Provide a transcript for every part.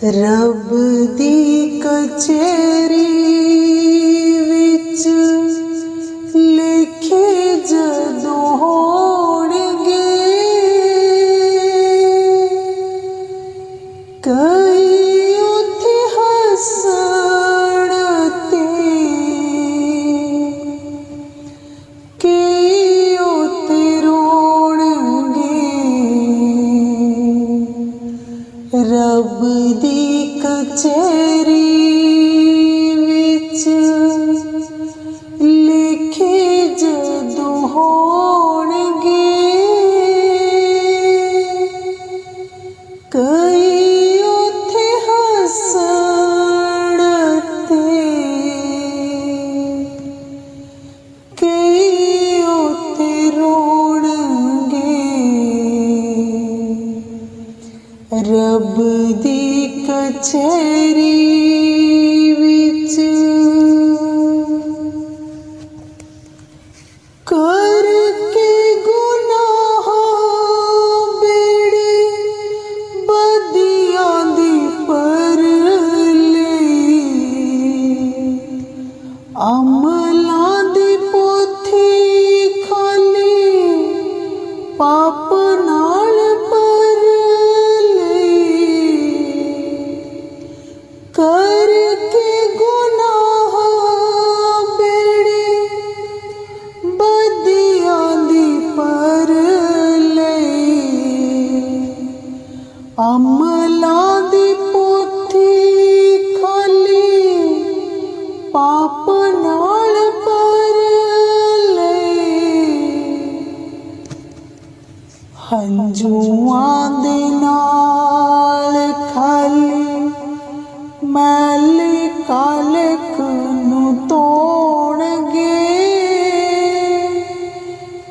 रब दी कचहरी विच लिखे जदों होणगे कई उत्थे हसण ते कई उत्थे रोणगे रब दी कचहरी विच लिखे जदों होणगे कई उत्थे हसण ते कई उत्थे रोणगे रब दी कचहरी विच करके गुनाह बेड़े बदियां दी पर अमलां दी पोथी खाली पाप नाल पर करके गुनाह बेड़े बदियां दी पर अमलां दी पोथी खाली पाप नाल पर हंजुआं दे नाल खाली मैले कालख नूं धोणगे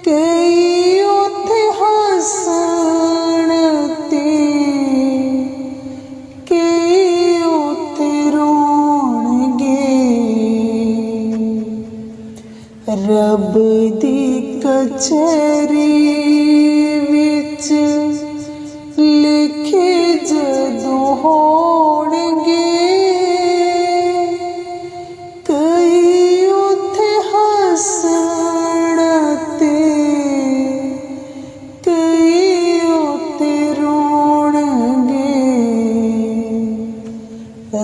कई उत्थे हसण ते कई उत्थे रोणगे रब दी कचहरी विच लिखे जदों होणगे कई उत्थे हसण ते कई उत्थे रोणगे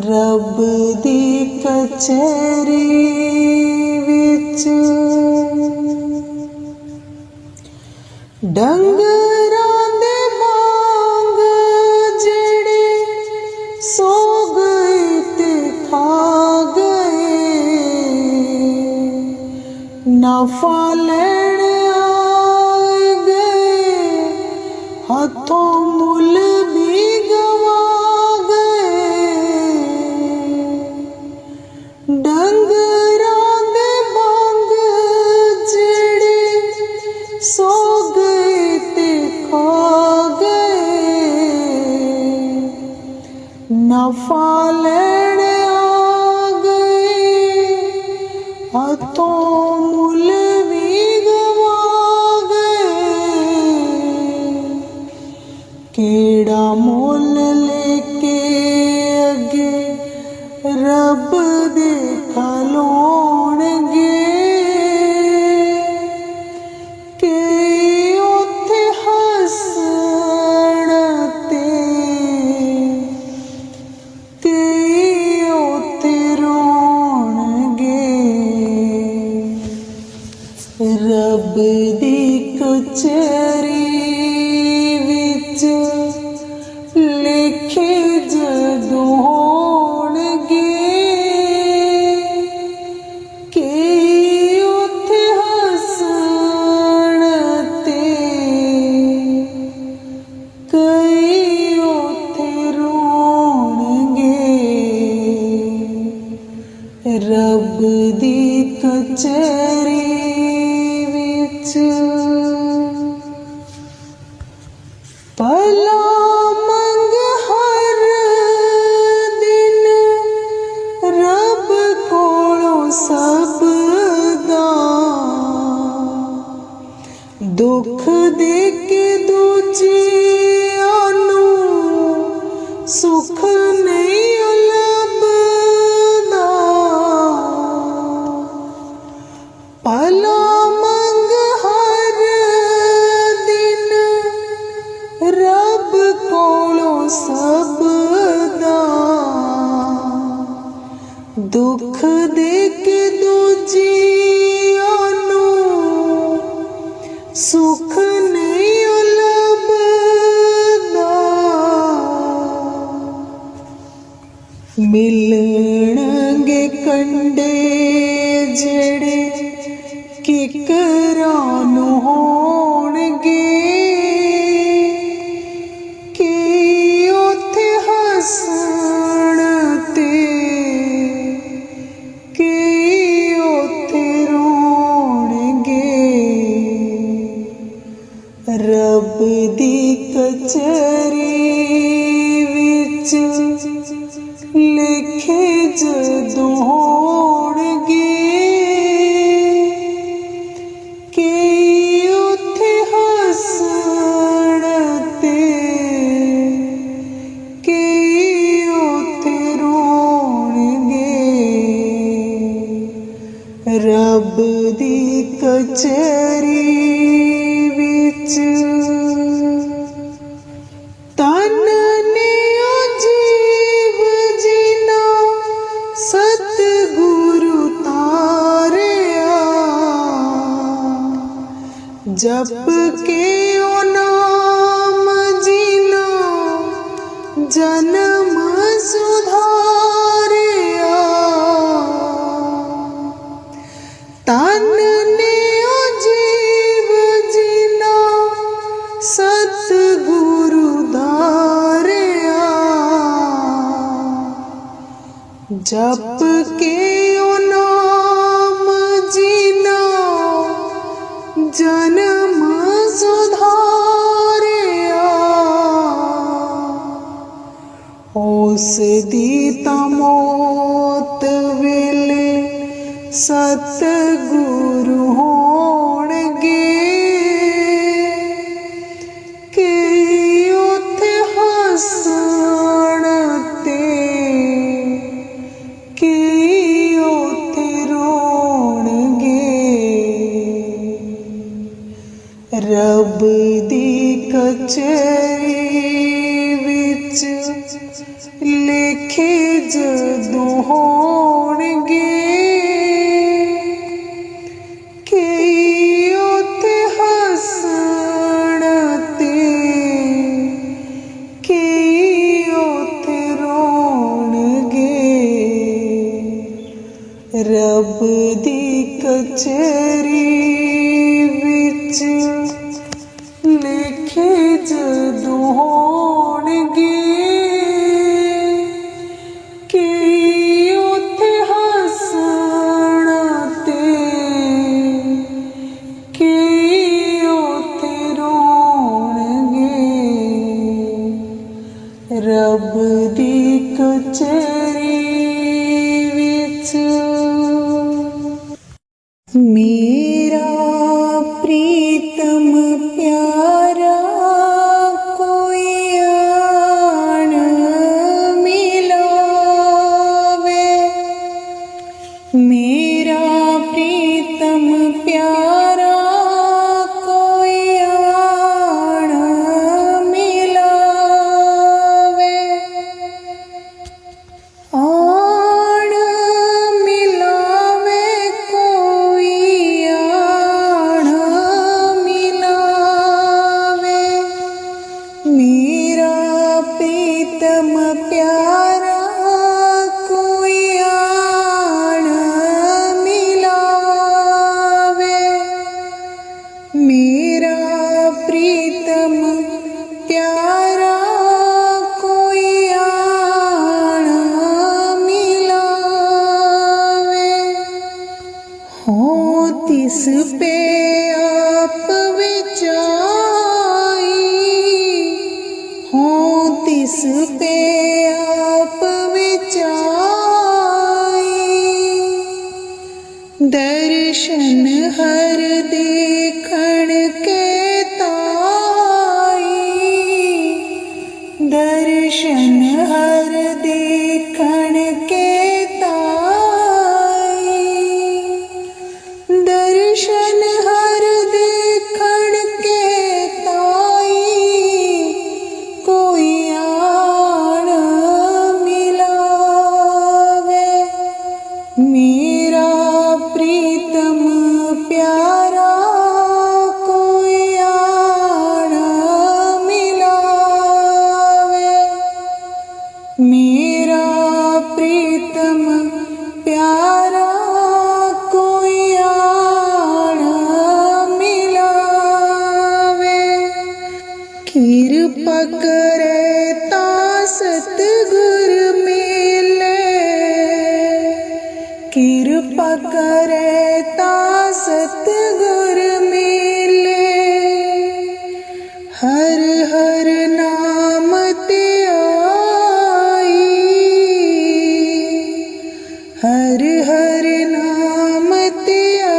रब दी कचहरी विच डंगरां दे वांग जेड़े सो गए ते खा गए नफा लैण आए गए हथों मुल भी गवा गए डंगरां दे वांग जेड़े सो गए ते खा गए नफा लैण आ गए हथों मुल भी गवा गए केड़ा मुल लेके अगे रब दे खलोणगे कई उत्थे हसण ते कई उत्थे रोणगे रब दी कचहरी विच लिखे जदों होणगे कई उत्थे हसण ते कई उत्थे रोणगे रब दी कचहरी विच भला मंग हर दिन रब कोलों सब दा दुख दे के दूजियां नूं सुख सुख नहीं लभदा भला मंग हर दिन रब कोलों सब दा दुख दे के दूजियां नूं सुख नहीं लभदा मिलणगे कंडे जेड़े किकरां नूं होणगे कि उत्थे हसण ते कि उत्थे रोणगे रब दी कचहरी विच लिखे जदों होणगे कि उत्थे हसण ते कि उत्थे रोणगे रब दी कचहरी विच तन ने जीव जीना सतगुरु तारिया जप के ओ नाम जीना जन्म सुधारिया तन ने जीव जीना सतगुरु धारिया जप के ओ नाम जीना जन्म सुधारिया उस दी तां मौत वेले सतगुरु होणगे कि उत्थे हसण ते कि उत्थे रोणगे रब दी कचहरी विच लिखे जदों होणगे कि उत्थे हसण ते कि उत्थे रोणगे रब दी कचहरी विच लिखे जदों होणगे कि उत्थे हसण ते कि उत्थे रोणगे रब दी कचहरी विच मेरा प्रीतम प्यारा कोई आन मिलावे मेरा प्रीतम प्यारा कोई आन मिलावे आन मिलावे कोई आन मिलावे मेरा प्रीतम प्यारा कोई आन मिलावे मेरा प्रीतम प्यारा कोई आन मिलावे हो तिस पे आप विचाई हो तिस पे आप विचाई दर्शन हर देखण के ताई दर्शन हर मेरा प्रीतम प्यारा कोई आण मिलावे। कृपा करे ता सतगुर मिले, कृपा करे ता सतगुर मिले। हर हर नाम ते आई, हर हर नाम ते आई।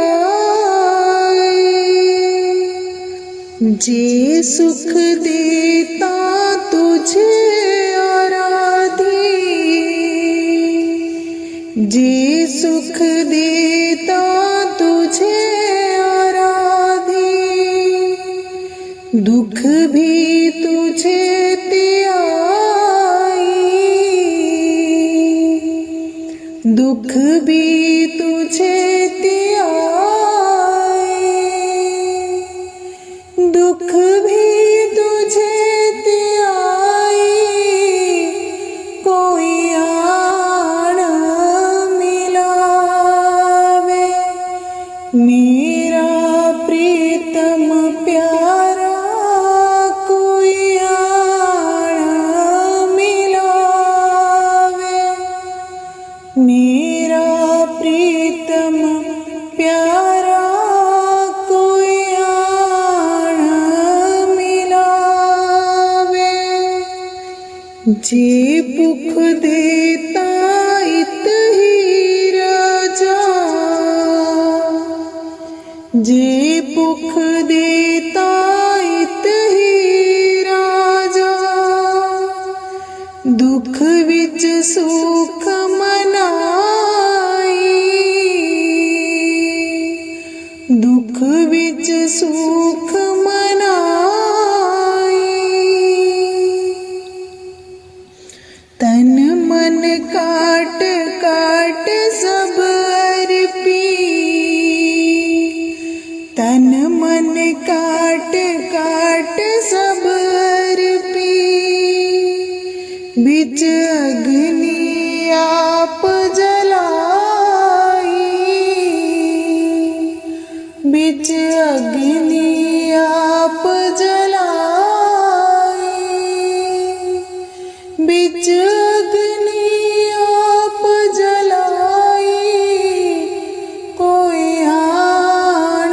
जे सुख देता तुझे आराधी, जे सुख देता तुझे आराधी। दुख भी तुझे ते आई, दुख भी तुझे ते आई। दुख भी तुझे ते आई, कोई आण मिलावे। मेरा प्रीतम प्यारा कोई आण मिलावे। मेरा प्रीतम प्यारा कोई आण मिलावे। जे भुख देता इत ही राजा, जे भुख देता इत ही राजा। दुख विच सुख मनाई, दुख विच सुख मनाई। तन मन काट काट सब अर्पी, तन मन काट काट सब अर्पी। बिच अग्नि आप जलाई, बिच अग्नि आप जलाई। बिच अग्नि आप जलाई, कोई आण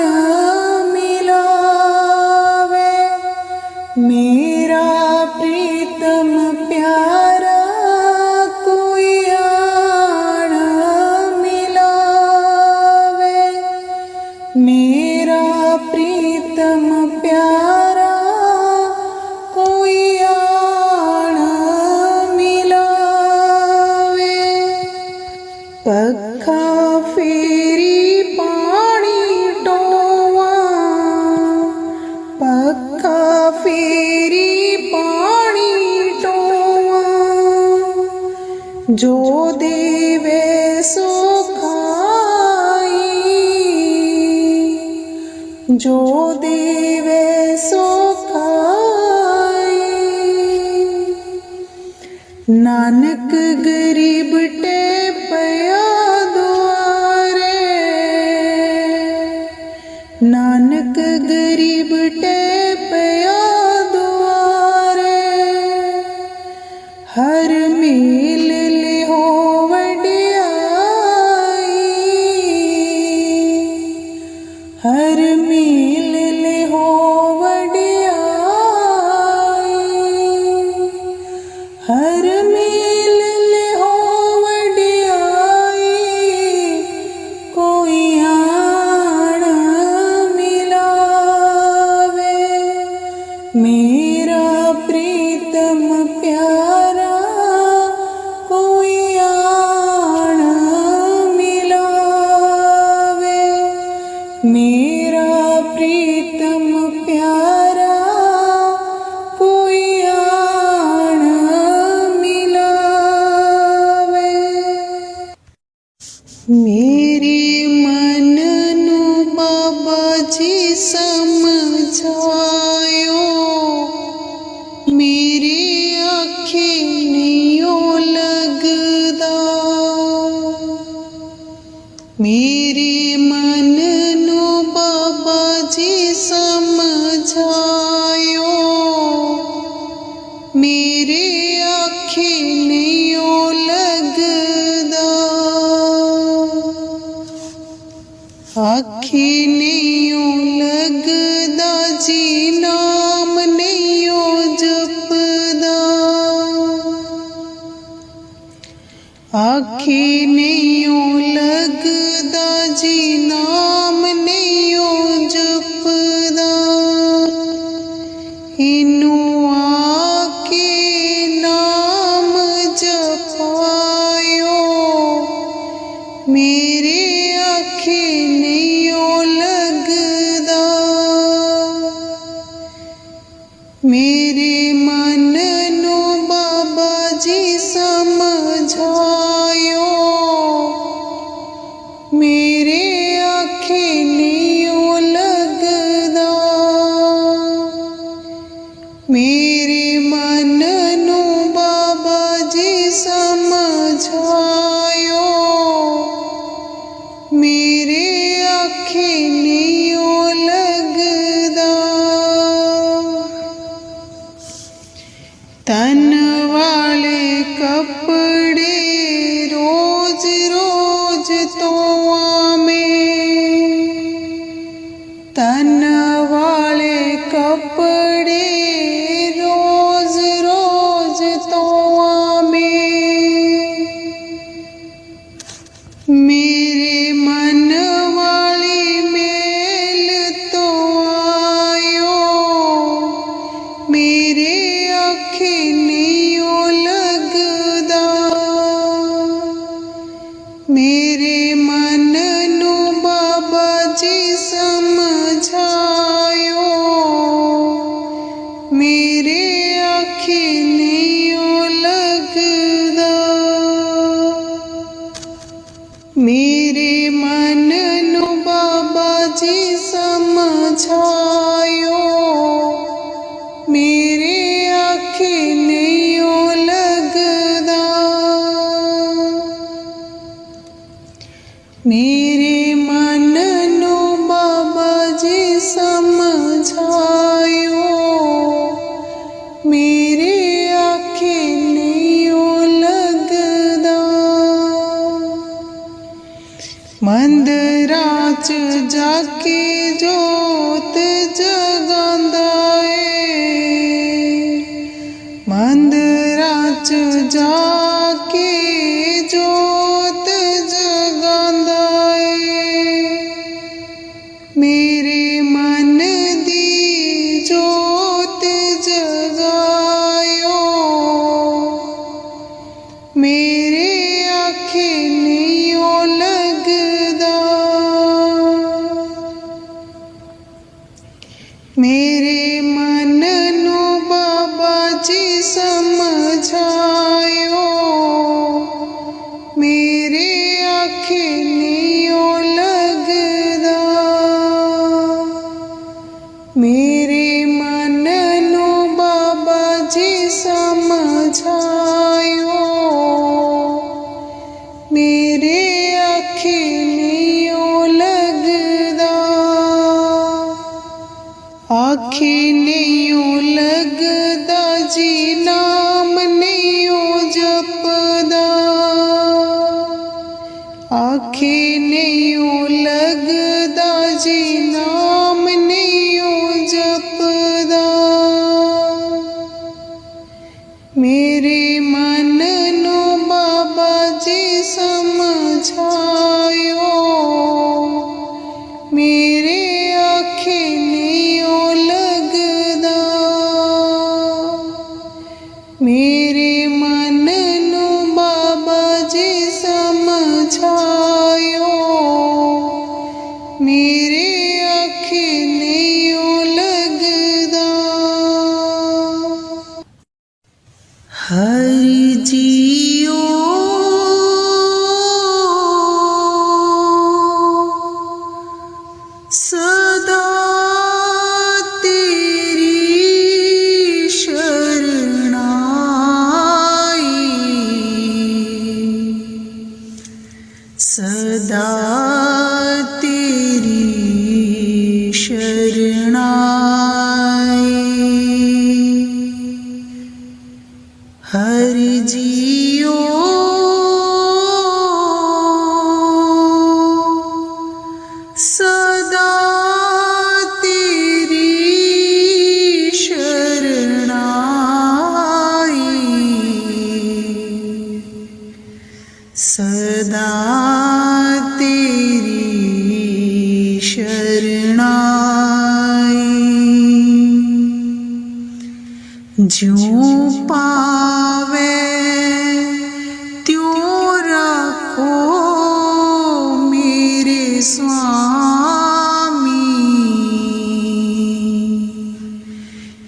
मिलावे। मेरा प्रीतम प्यारा कोई आण मिलावे। मेरा प्रीतम प्यारा कोई आण मिलावे। पक्खा फेरी पानी टोवा, पक्खा फेरी पानी टोवा। जो देवे सो खाई, जो देवे सो खाई। नानक गरीब टे पया दुआरे, नानक गरीब टे पया दुआरे। हर मील लिहो वडियाई, हर मील लिहो वडियाई। हर मील लिहो वडियाई, कोई आण मिलावे। मेरा प्रीतम प्यारा कोई आखी नहीं लगदा जी नाम नहीं जपदा इनू आके नाम जपायो मेरे आखी नहीं लगदा मेरे मन नू बाबा जी समझायो मेरे आखे नहीं लगदा मेरे मन नू बाबा जी समझायो मेरे आखे नहीं लगदा तन वाले कपड़े रोज रोज धोआ में तन वाले कपड़े रोज रोज धोआ में मेरे मन वाली मेल तो आयो मेरे आखे नहीं लगदा मेरे मन नू बाबा जी समझायो मेरे आखे नहीं लगदा मेरे मन नू बाबा जी समझायो मेरे आखे नहीं लगदा मेरे मन नू बाबा जी समझायो मेरे आखे नहीं लगदा मंदिरां च जाके जोत जगांदा मंदिरां च जाके जोत जगांदा मेरे मन दी जोत जगायो मेरे आखे नहीं लगदा मेरे मन नू बाबा जी समझायो मेरे आखे नहीं लगदा मेरे मन नू बाबा जी समझायो मेरे आखे नहीं लगदा आखे नहीं लगदा जी नाम नहीं जपदा आखे नहीं लगदा जी नाम नहीं जपदा मेरे मन नू बाबा जी समझायो मेरे आखे नहीं लगदा मेरे मन नू बाबा जी समझायो सदा तेरी शरणाई। ज्यों पावे त्यों रखो मेरे स्वामी।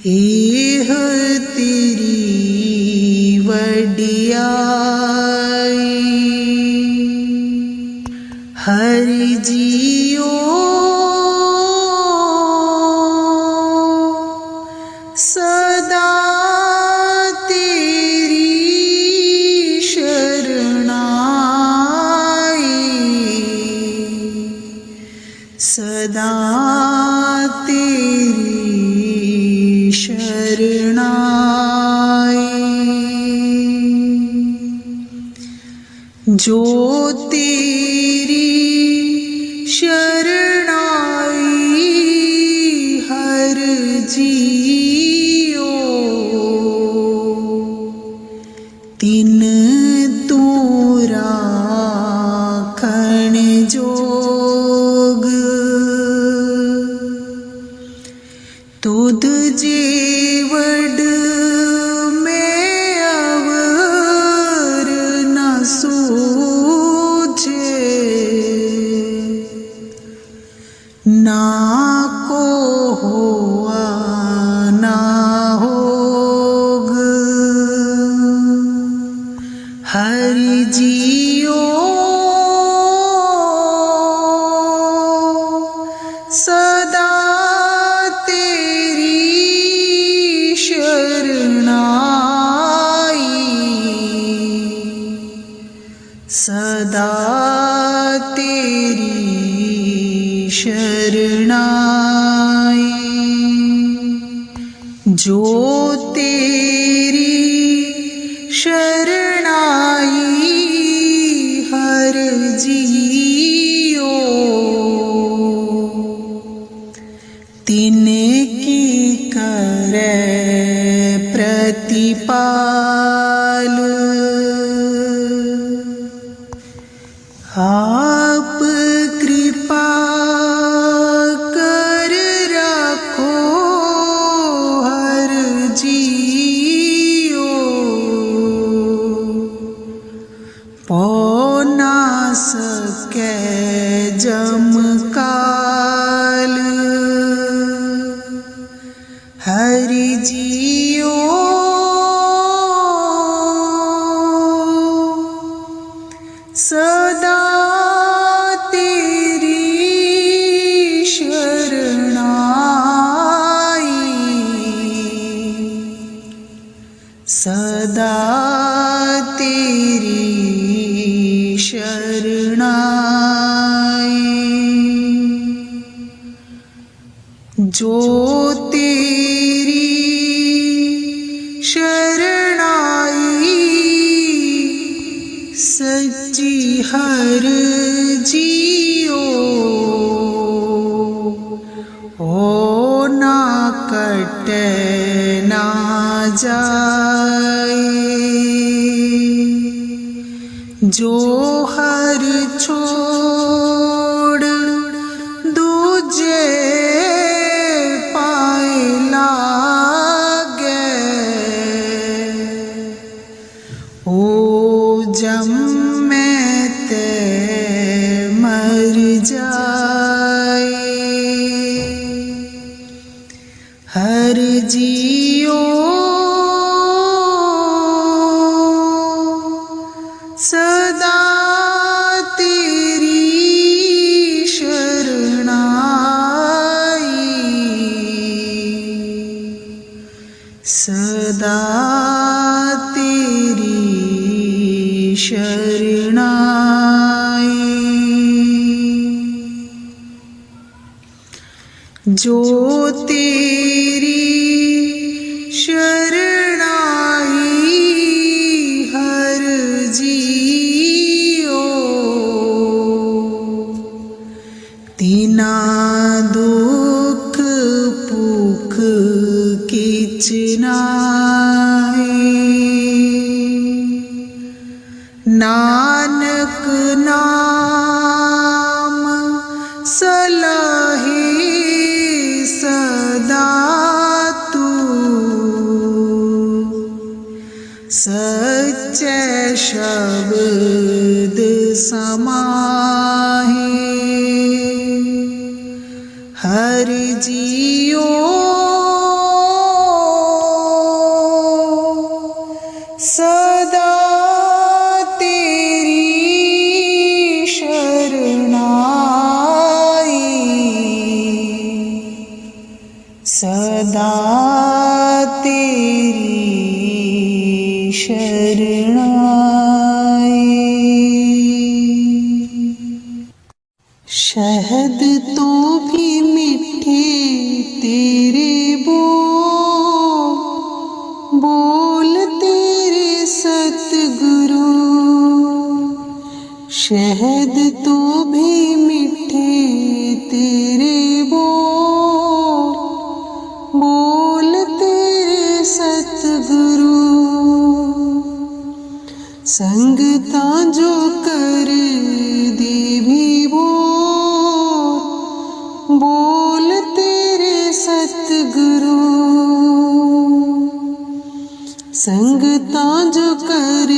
एह तेरी वडियाई। हरि जियो सदा तेरी शरणाई। सदा तेरी शरणाई। जो तेरी शरणाई हर जियो। तिन तू राखण जोग। तुध जेवड में अवर न सूझे। ना को हुआ ना होग। हरि जियो सदा तेरी शरणाई। सदा तेरी शरणाई। जो तेरी शरणाई हर जियो। तिने की करे प्रतिपाल। आप कृपा कर रखो हर जियो। पौ ना सके जमकाल। हरि जियो सदा तेरी शरणाई। सदा तेरी शरणाई। जो तेरी शरणाई सच्ची हर जियो। ओ ना कटे ना जाए। जो हर छोड़ दूजे पाए लागे। ओ जम में ते मर जाए। हर जियो सदा तेरी शरणाई। सदा तेरी शरणाई। जो तेरी शरणाई हर जियो। तिना दुख पुख किच नाई। नानक नाम सलाहे सदा तू, सच्चे शब्द समाहे हर जियो सदा तेरी शरणाई, सदा तेरी शरणाई। शहद तो भी मीठे तेरे बोल तेरे सतगुरु, शहद तो भी मीठे तेरे बोल तेरे सतगुरु, संगतां जो कर दे भी बोल तेरे सतगुरु, संगतां जो कर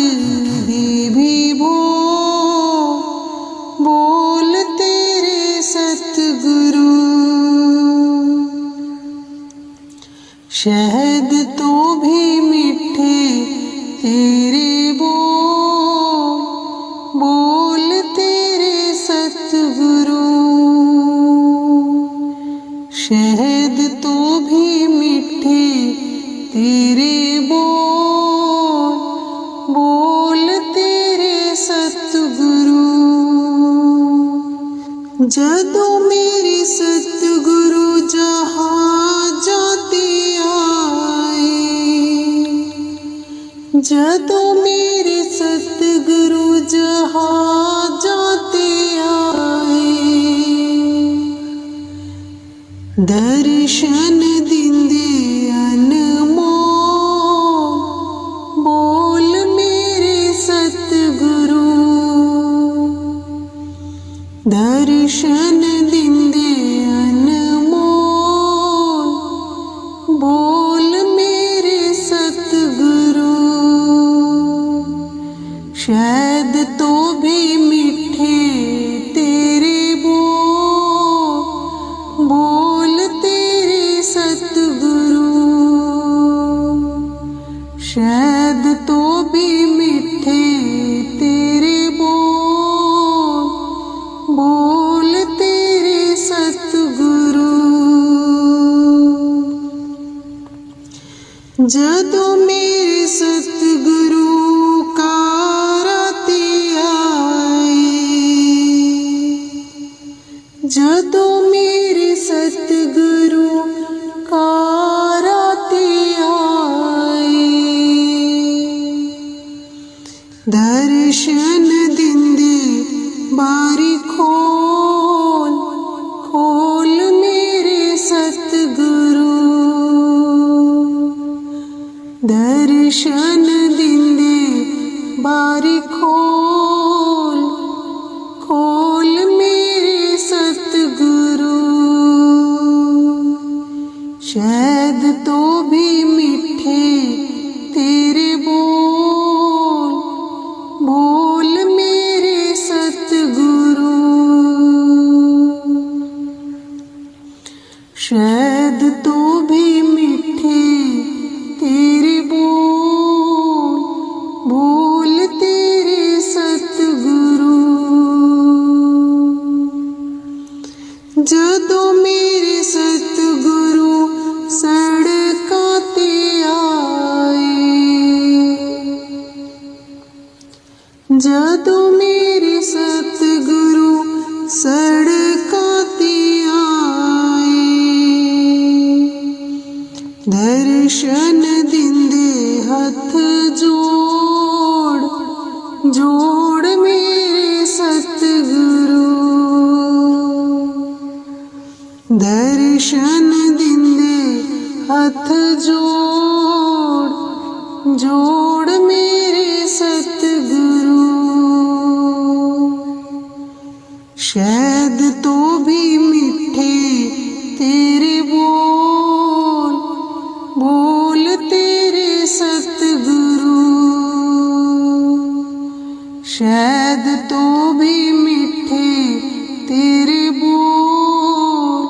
दे भी बोल तेरे सतगुरु, शहद तो भी मीठे तेरे बोल तेरे सतगुरु, शहद तो भी मीठे तेरे बोल तेरे सतगुरु, जदों मेरे सतगुरु जहाँ जाते आए, जदों मेरे सतगुरु जहाँ जाते आए, दर्शन दिंदे अनमोल बोल मेरे सतगुरु, दर्शन दिंदे अनमोल बोल मेरे सतगुरु, शहद तो भी मीठे तेरे बोल तेरे सतगुरु, शहद तो भी मीठे तेरे बोल तेरे सतगुरु, जदों मेरे सतगुरु कराते आए, जदों मेरे सतगुरु कराते आए, दर्शन दिंदे बारी खोल मेरे सतगुरु, दर्शन दिंदे बारी खोल मेरे सतगुरु, शहद तो भी मीठे तेरे बोल मेरे सतगुरु, शहद तो भी मीठे तेरे बोल तेरे सतगुरु, जदों मेरे सतगुरु सड़कां ते आए, जदों मेरे सतगुरु सड़कां ते आए, दर्शन दिंदे हथ जोड़ मेरे सतगुरु, दर्शन दिंदे हथ जोड़ मेरे सतगुरु, शहद तो भी मीठे तेरे बोल,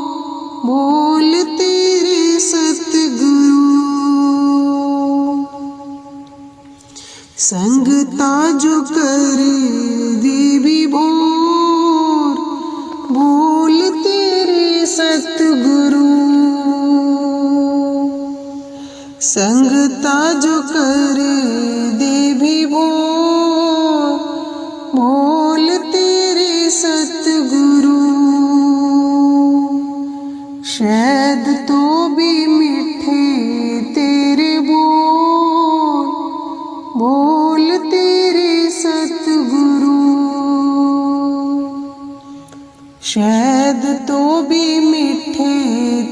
बोल तेरे सतगुरु। संगता जो कर दी विभोर, बोल तेरे सतगुरु। संगता जो कर दे विभोर, बोल तेरे सतगुरु। शहद तो भी मीठे तेरे बोल, बोल तेरे सतगुरु। शहद तो भी मीठे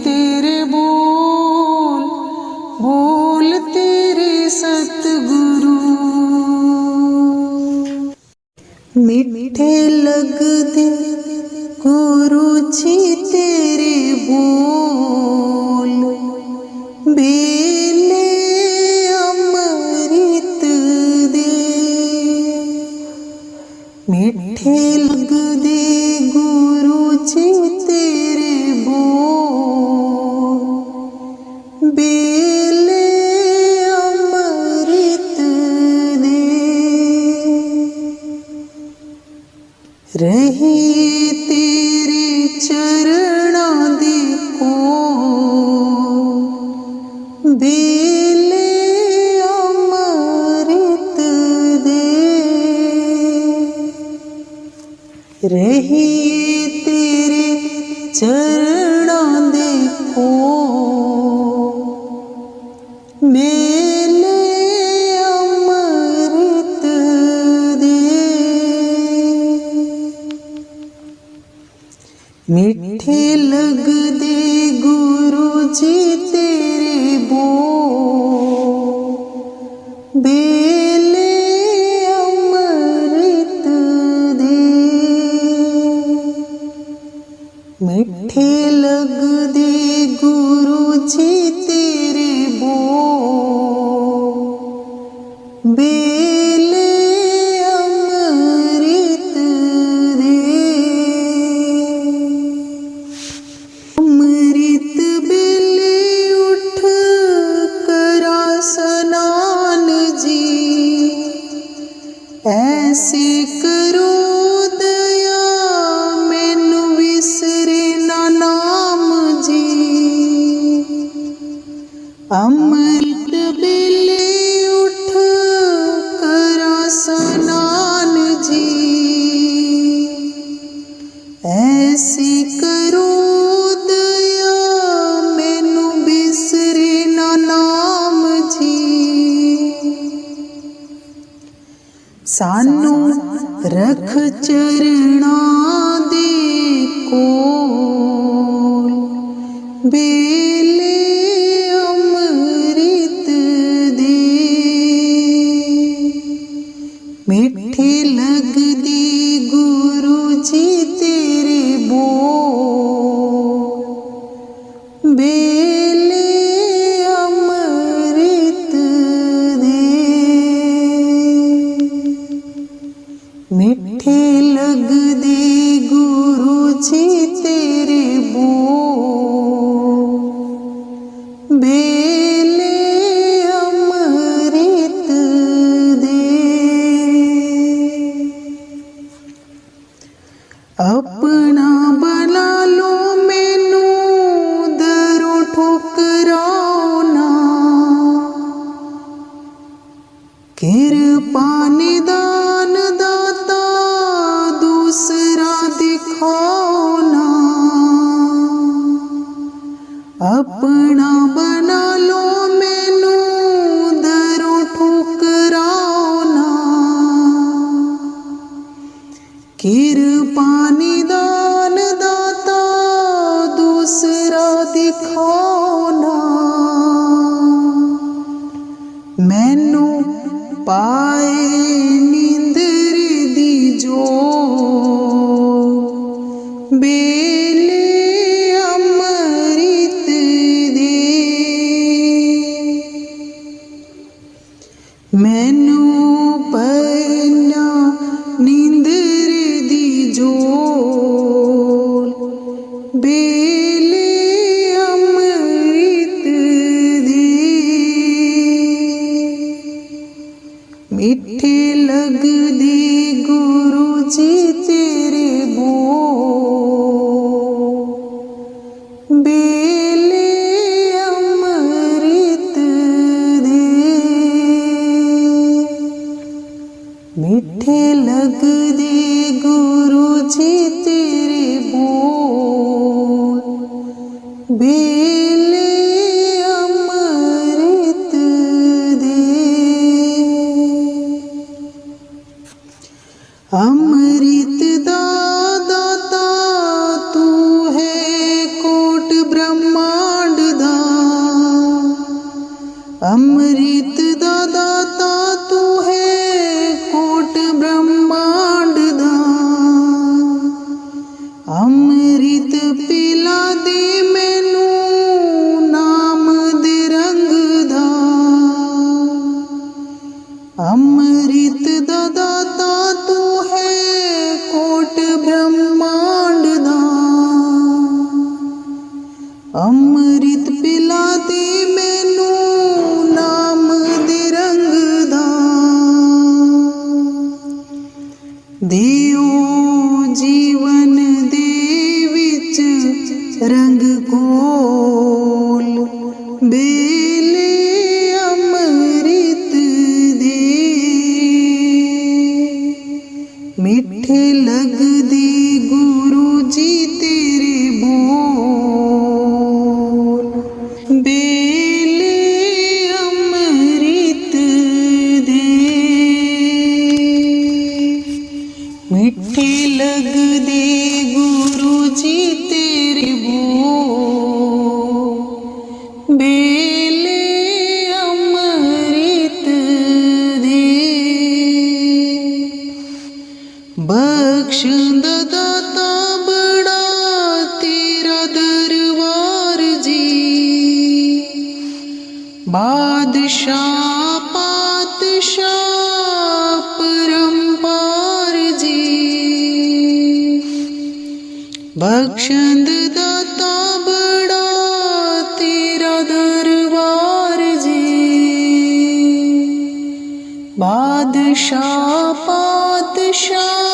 तेरे बोल, बोल तेरे सतगुरु। मीठे लगदे गुरु जी तेरे बोल, बेले अमृत दे। मीठे लगदे गुरु जी तेरे बोल, बेले अमृत दे। रही तेरे चरणां दे कोल, बेले अमृत दे। रही तेरे चरणां दे कोल, बेले अमृत दे। मीठे लगदे गुरु जी तेरे बोल, बेले अमृत दे। मीठे लगदे गुरु जी तेरे बोल, बेले अमृत दे। अमृत बेले उठ करा स्नान जी, ऐसे करो दया मैनू विसरे ना नाम जी। अमृत बेले उठ करा स्नान जी, ऐसे करो दया मैनू बिसरे ना नाम जी। सानू रख चरणां दे कोल, बेले अमृत दे। मीठे लगदे गुरु जी तेरे बोल, बेले अमृत दे। मीठे लगदे गुरु जी तेरे बोल, बेले अमृत दे। अपना बना लो मैनू दरों ठुकराओ ना, कृपा निदान दाता दूसरा दिखाओ ना। अपना बना लो मैनू दरों ठुकराओ ना, कृपा निदान दाता दूसरा दिखाओ ना। मैनू पाए नींदर दी जोत, बेले अमृत दे। मैनू पन्ना लगदे गुरु जी तेरे बोल, बेले अमृत दे। अमृत दा दाता तू है कोट ब्रह्मांड दा, अमृत दा दाता तू है कोट ब्रह्मांड दा। अमृत पिला दे मैनू नाम दे रंग दा, अमृत दा दाता तू है कोट ब्रह्मांड दा। अमृत पिला दे मैनू नाम दे रंग दा। दियो जीवन दे विच रंग घोल, बेले अमृत दे। मिठे लगदे गुरु जी तेरे बोल, बेले अमृत दे। मिठे लगदे गुरु जी तेरे बोल, बेले अमृत दे। बख्शन दा दाता बड़ा तेरा दरबार जी, बादशाह पातशाह परम्पार जी। बख्शंद दाता बड़ा तेरा दरबार जी, बादशाह पातशाह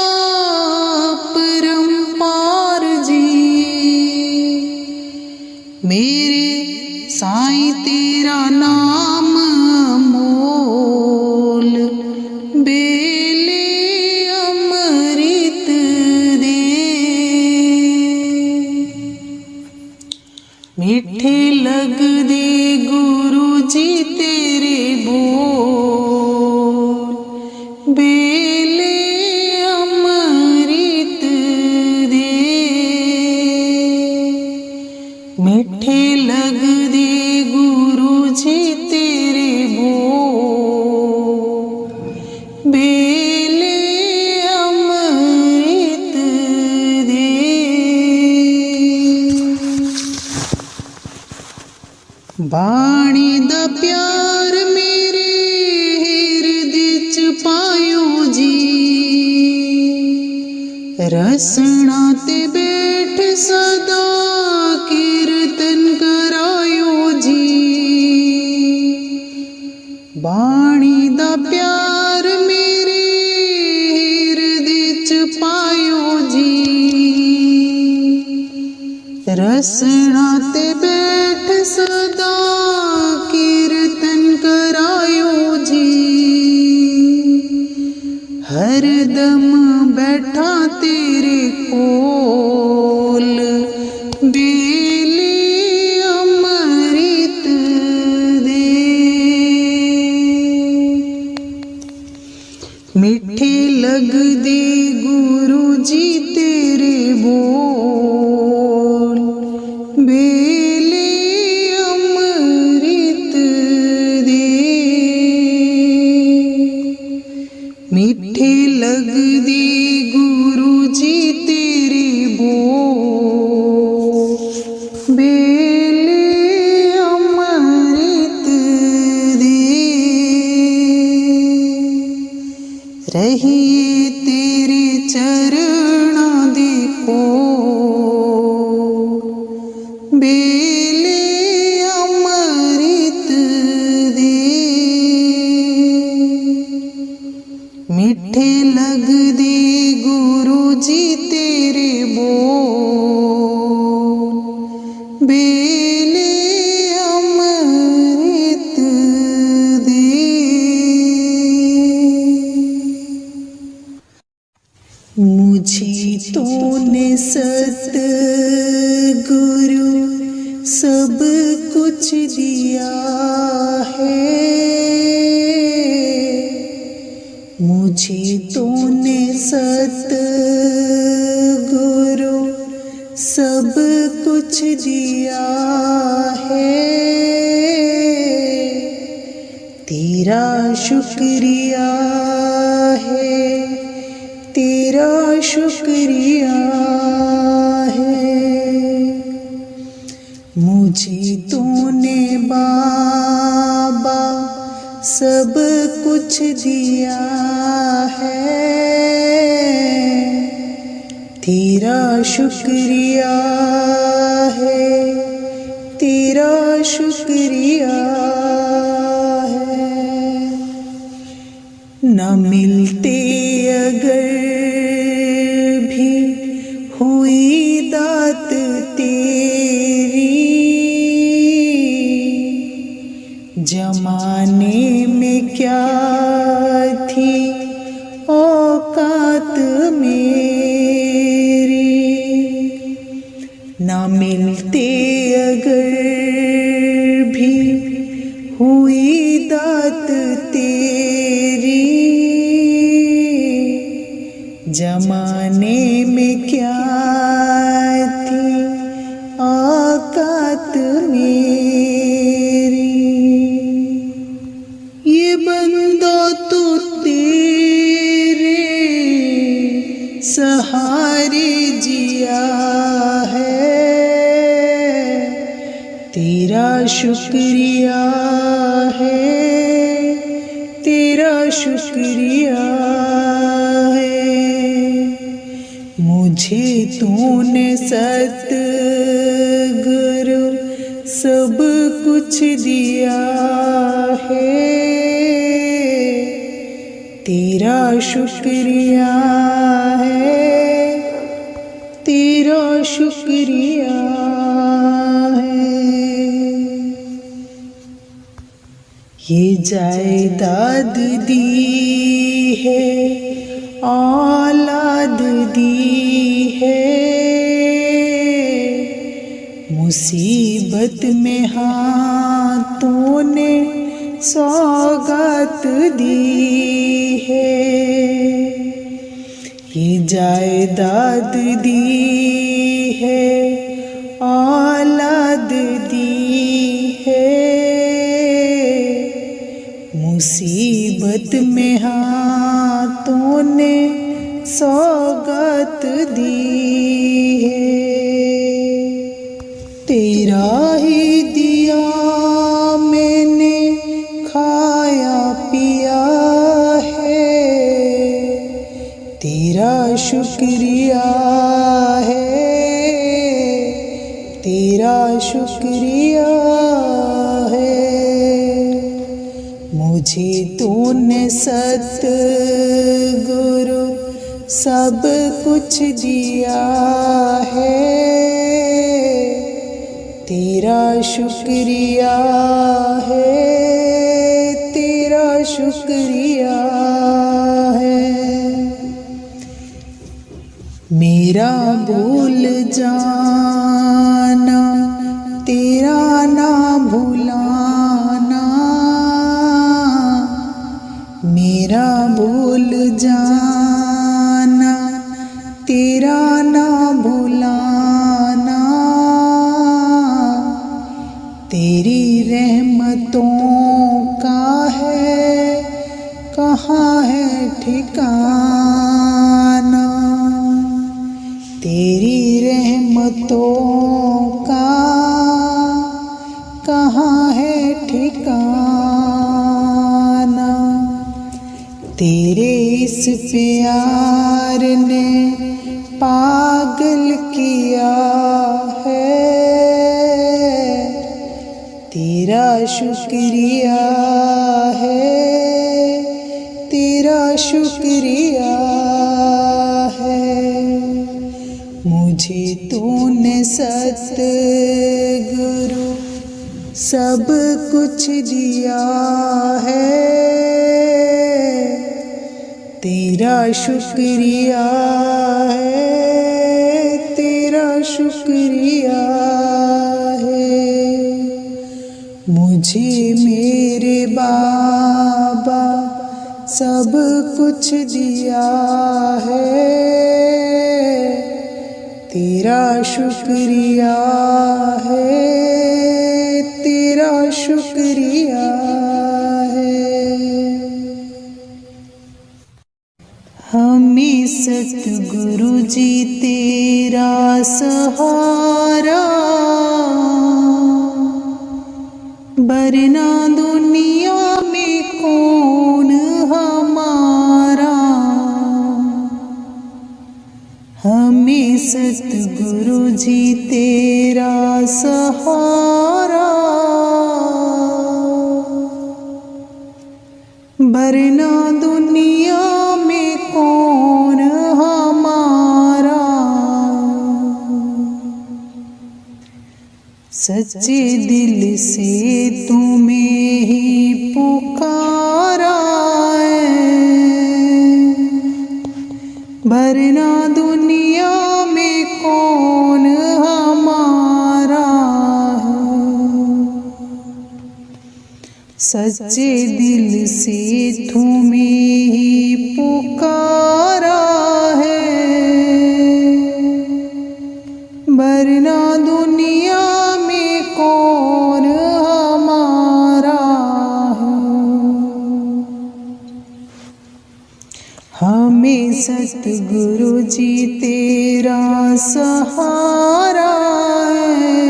परम्पार जी। मेरे साईं तेरा नाम अमोल, बेले अमृत दे। मिठे लगदे गुरु जी तेरे बोल, बेले अमृत दे। मिठे लगदे गुरु जी तेरे बोल, बेले अमृत दे। बाणी दा प्यार मेरे हिरदे च पायो जी, रसना ते बैठ सदा कीर्तन करायो जी। बाणी दा प्यार मेरे हिरदे च पायो जी, रसना ते बैठ सदा कीर्तन करायो जी। हर दम बैठा तेरे कोल, बेले अमृत दे। मिठे लगदे गुरु जी तेरे बोल, बेले अमृत दे। मिठे लगदे गुरु जी तेरे बोल, बेले अमृत दे। रहिए तेरे चरणां दे कोल, बेले अमृत दे। मिठे लगदे गुरु जी तेरे बोल, बेले अमृत दे। मुझे तूने सतगुरु सब कुछ दिया है। मुझे तूने सतगुरु सब कुछ दिया है। तेरा शुक्रिया है, तेरा शुक्रिया है। मुझे तूने बाबा सब कुछ दिया है। तेरा शुक्रिया है, तेरा शुक्रिया है। न मिलते अगर भी हुई दात तेरी, जमाने में क्या थी औकात मेरी। न मिलते अगर भी हुई दात तेरी, जमाने में क्या थी औकात मेरी। ये बंदा तो तेरे सहारे जिया है। तेरा शुक्रिया है, तेरा शुक्रिया है। मुझे तूने सतगुरु सब कुछ दिया है। तेरा शुक्रिया है, तेरा शुक्रिया है। ये जायदाद दी है, औलाद दी है। मुसीबत में हाथों ने सौगात दी है। ये जायदाद दी है, औलाद दी है। मुसीबत में हाथों ने सौगात दी है। तेरा ही दिया मैंने खाया पिया है। तेरा शुक्रिया है, तेरा शुक्रिया है। मुझे तूने सतगुरु सब कुछ दिया है। तेरा शुक्रिया है, तेरा शुक्रिया है। मेरा भूल जाना, तेरा ना भुलाना। मेरा भूल जाना, तेरा ना भुलाना। तेरी रहमतों का है कहाँ है ठिकाना। तेरी रहमतों का कहाँ है ठिकाना। तेरे इस प्यार ने पागल किया है। तेरा शुक्रिया है, तेरा शुक्रिया है। मुझे तूने सतगुरु सब कुछ दिया है। तेरा शुक्रिया है, तेरा शुक्रिया है। मुझे मेरे बाबा सब कुछ दिया है, तेरा शुक्रिया है, तेरा शुक्रिया है। हमें सतगुरु जी तेरा सहारा, वरना दुनिया में कौन हमारा। हमें सतगुरु जी तेरा सहारा, वरना दुनिया में कौन हमारा। सच्चे दिल से तुम्हें ही पुकारा है, वरना दुनिया में कौन हमारा है। सच्चे दिल से तुम्हें ही पुकारा है, वरना दुनिया में कौन हमारा है। हमें सतगुरु जी तेरा सहारा है,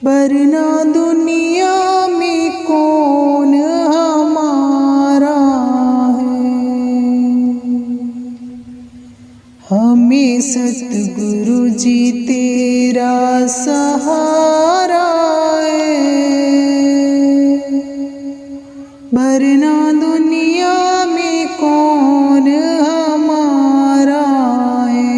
वरना दुनिया में कौन हमारा है। हमें सतगुरु जी तेरा सहारा है, वरना दुनिया में कौन हमारा है।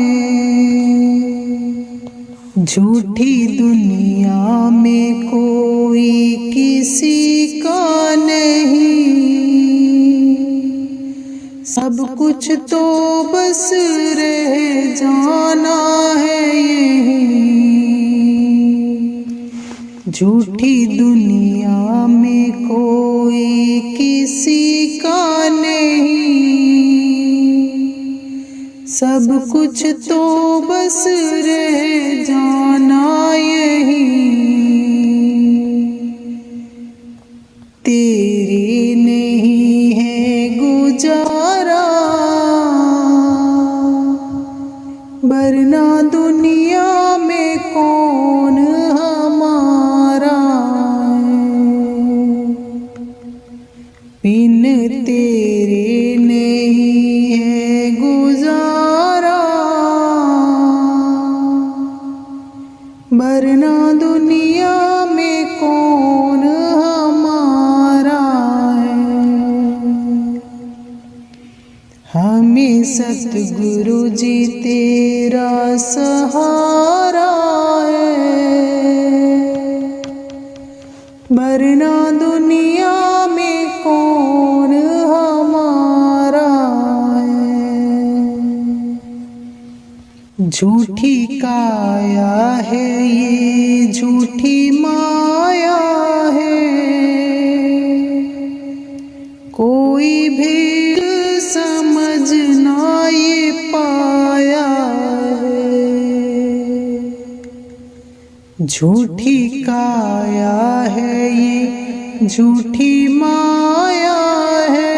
झूठी दुनिया में कोई किसी का नहीं, सब कुछ तो बस रह जाना है यहीं। झूठी दुनिया में कोई किसी का नहीं, सब कुछ तो बस रह जाना यहीं। तेरे नहीं है गुजारा, वरना दुनिया में कौन हमारा है। बिन तेरे नहीं है गुजारा, वरना दुनिया में कौन हमारा है। हमें सतगुरु जी तेरा सहारा है, वरना दुनिया में कौन हमारा है। झूठी काया है ये, झूठी माया है, कोई भेद समझ ना ये पाया है। झूठी काया है ये, झूठी माया है,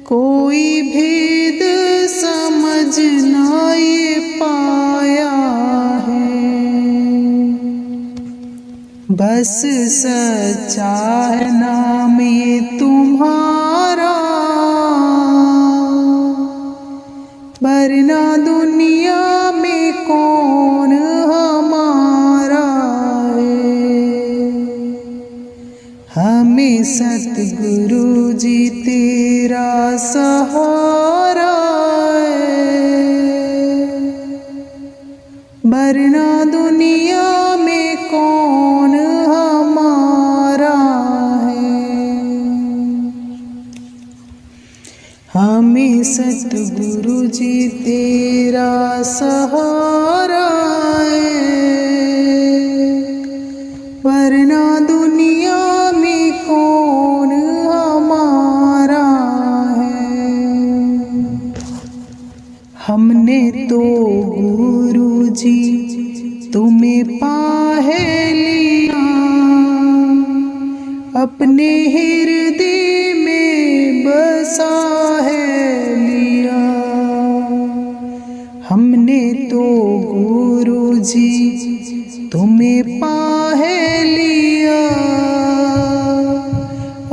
कोई भेद समझ ना ये पाया है। बस सच्चा है नाम ये तुम्हारा, वरना दुनिया में कौन हमारा है। हमें सतगुरु जी तेरा सहारा है, वरना दुनिया में कौन हमारा है। हमें सतगुरु जी तेरा सहारा है, वरना दुनिया में कौन हमारा है। हमने तो गुरु जी तुम्हें पाहे लिया, अपने हृदय में बसा है लिया। हमने तो गुरु जी तुम्हें पाहे लिया,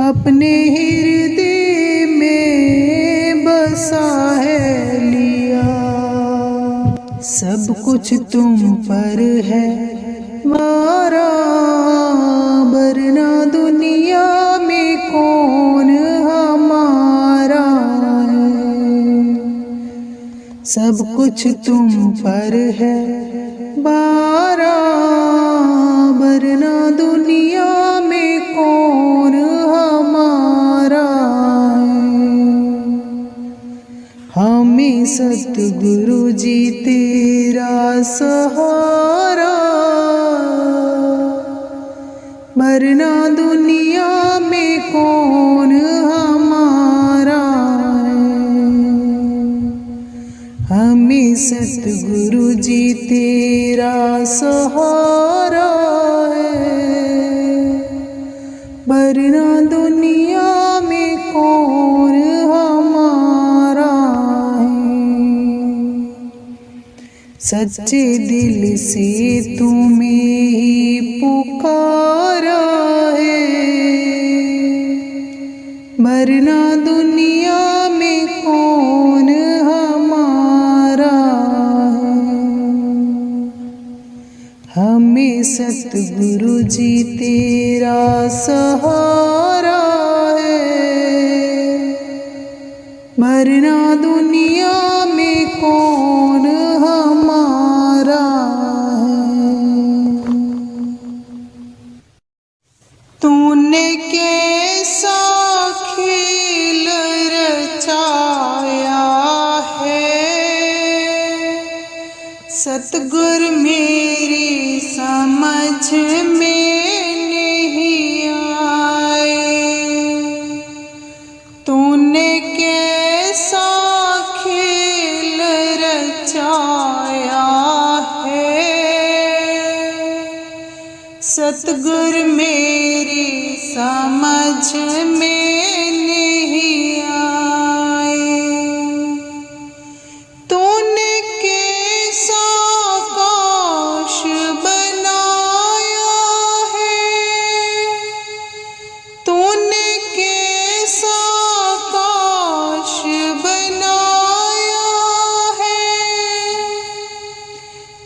अपने हृदय में बसा है लिया। सब कुछ तुम पर है मारा, वरना दुनिया में कौन हमारा है। सब कुछ तुम पर है बारा, वरना दुनिया में कौन हमारा है। हमें सतगुरु जी तेरा सहारा, वरना दुनिया में कौन हमारा है। हमें सतगुरु जी तेरा सहारा है, वरना दुनिया में कौन हमारा है। सच्चे दिल से तुम्हें ही पुकारा है, वरना दुनिया में कौन हमारा है। हमें सतगुरु जी तेरा सहारा है, वरना दुनिया में कौन हमारा है। तूने कैसा खेल रचाया है, सतगुर मेरी समझ में नहीं आए। तूने कैसा खेल रचाया है, सतगुर मेरी समझ में नहीं आए। तूने कैसा आकाश बनाया है, तूने कैसा आकाश बनाया है।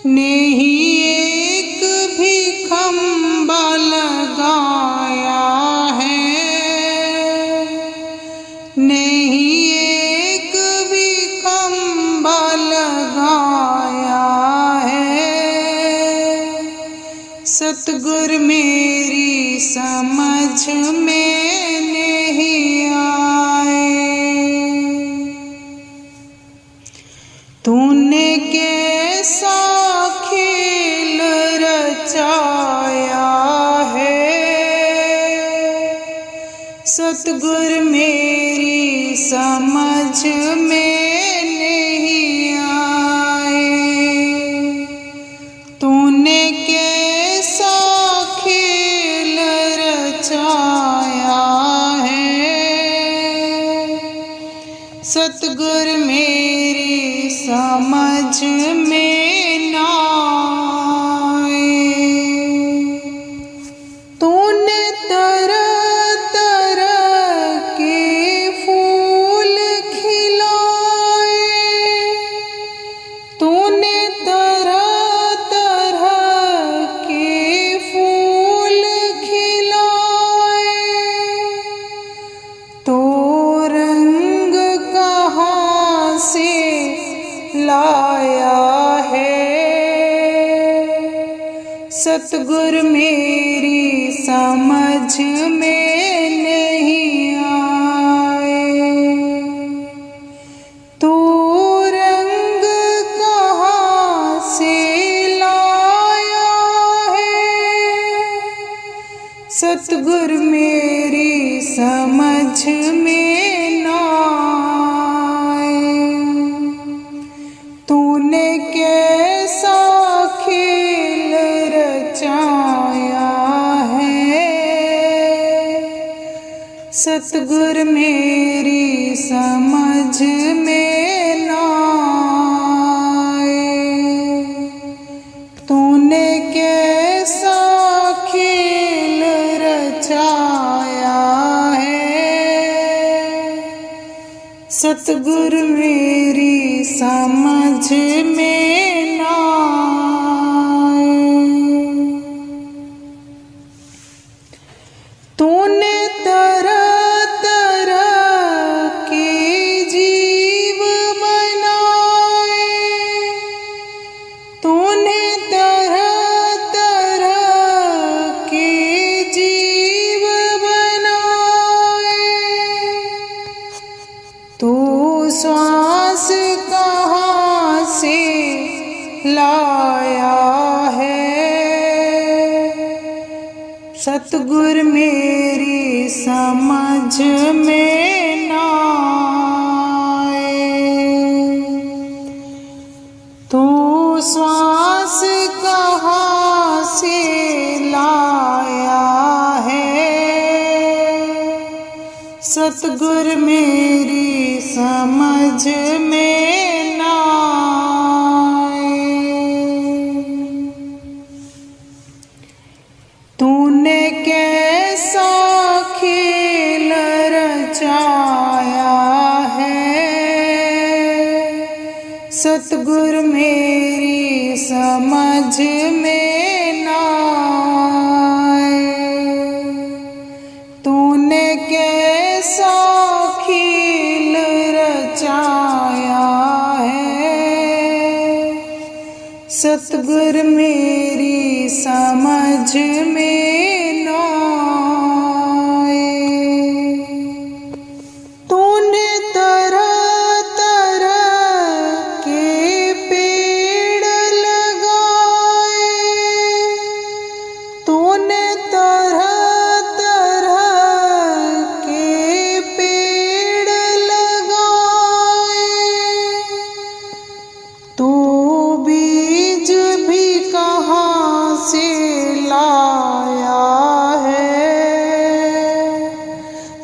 नहीं एक भी खंबा लगाया है, नहीं एक भी खंबा लगाया है। सतगुर मेरी समझ में नहीं आए। तूने कैसा खेल रचाया है, सतगुर मेरी समझ में नहीं आए। तूने कैसा खेल रचाया है, सतगुर मेरी समझ में ना आए। तूने तरह तरह के फूल खिलाए, तूने तरह तरह के फूल खिलाए। तो रंग कहाँ से लाया है, सतगुर मेरी समझ में नहीं आए। सतगुर मेरी समझ में ना आए। तूने कैसा खेल रचाया है, सतगुर मेरी समझ में ना आए। तूने तरह तरह के जीव बनाए, तूने तरह तरह के जीव बनाए। तू श्वास कहाँ से लाया है, सतगुर मेरी समझ में ना आए। तू श्वास कहाँ से लाया है, सतगुर मेरी समझ में ना आए। तूने कैसा खेल रचाया है, सतगुर मेरी समझ में ना आए। तूने कैसा खेल रचाया है, सतगुर मेरी समझ में ना आए। तूने तरह तरह के पेड़ लगाए, तूने तरह तरह के पेड़ लगाए। तू बीज भी कहाँ से लाया है,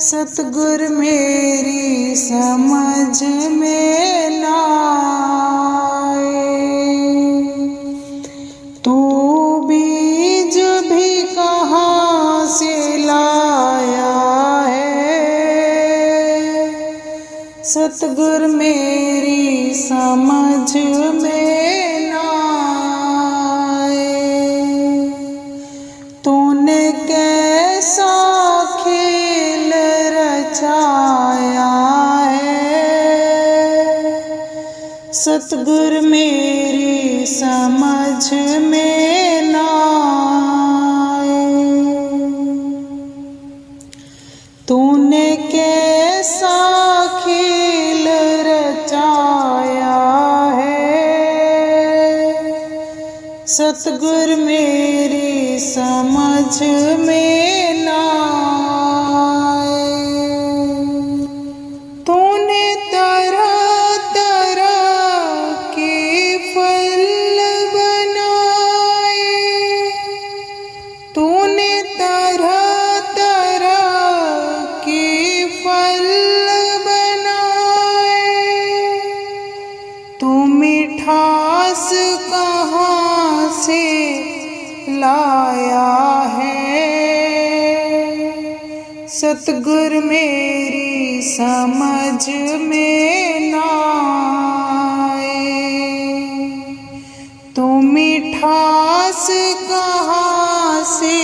सतगुर मेरी समझ में ना आए। तू बीज भी कहाँ से लाया है, सतगुर मेरी समझ में ना आए। तूने कैसा खेल रचाया है, सतगुर मेरी समझ में ना आए। तूने कैसा खेल रचाया है, सतगुर मेरी समझ में ना आए। तूने तरह तरह के फल बनाए, तूने तरह तरह के फल बनाए। तू मिठास कहाँ से लाया है, सतगुर मेरी समझ में ना आए। तू मिठास कहाँ से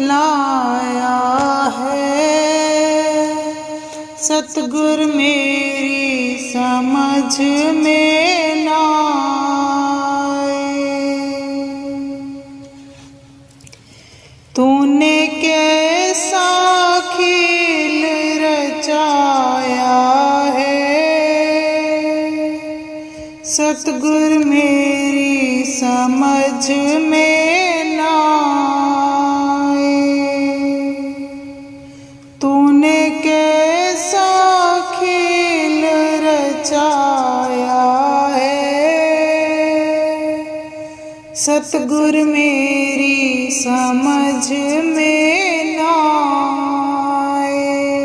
लाया है, सतगुर मेरी समझ में ना आए। तूने कैसा खेल रचाया है, सतगुर मेरी समझ में ना आए। तूने कैसा खेल रचाया सतगुर मेरी समझ में ना आए।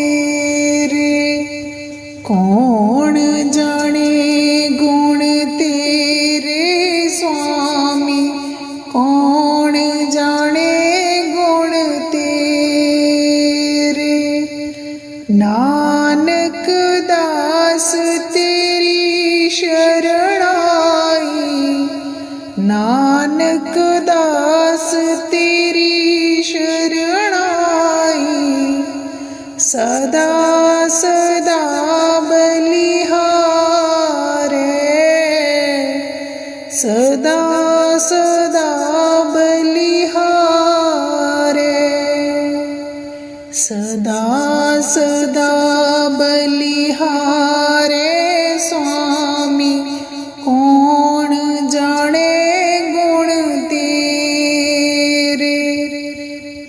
सदा सदा बलिहारे, सदा सदा बलिहारे, सदा सदा बलिहारे स्वामी। कौन जाने गुण तेरे,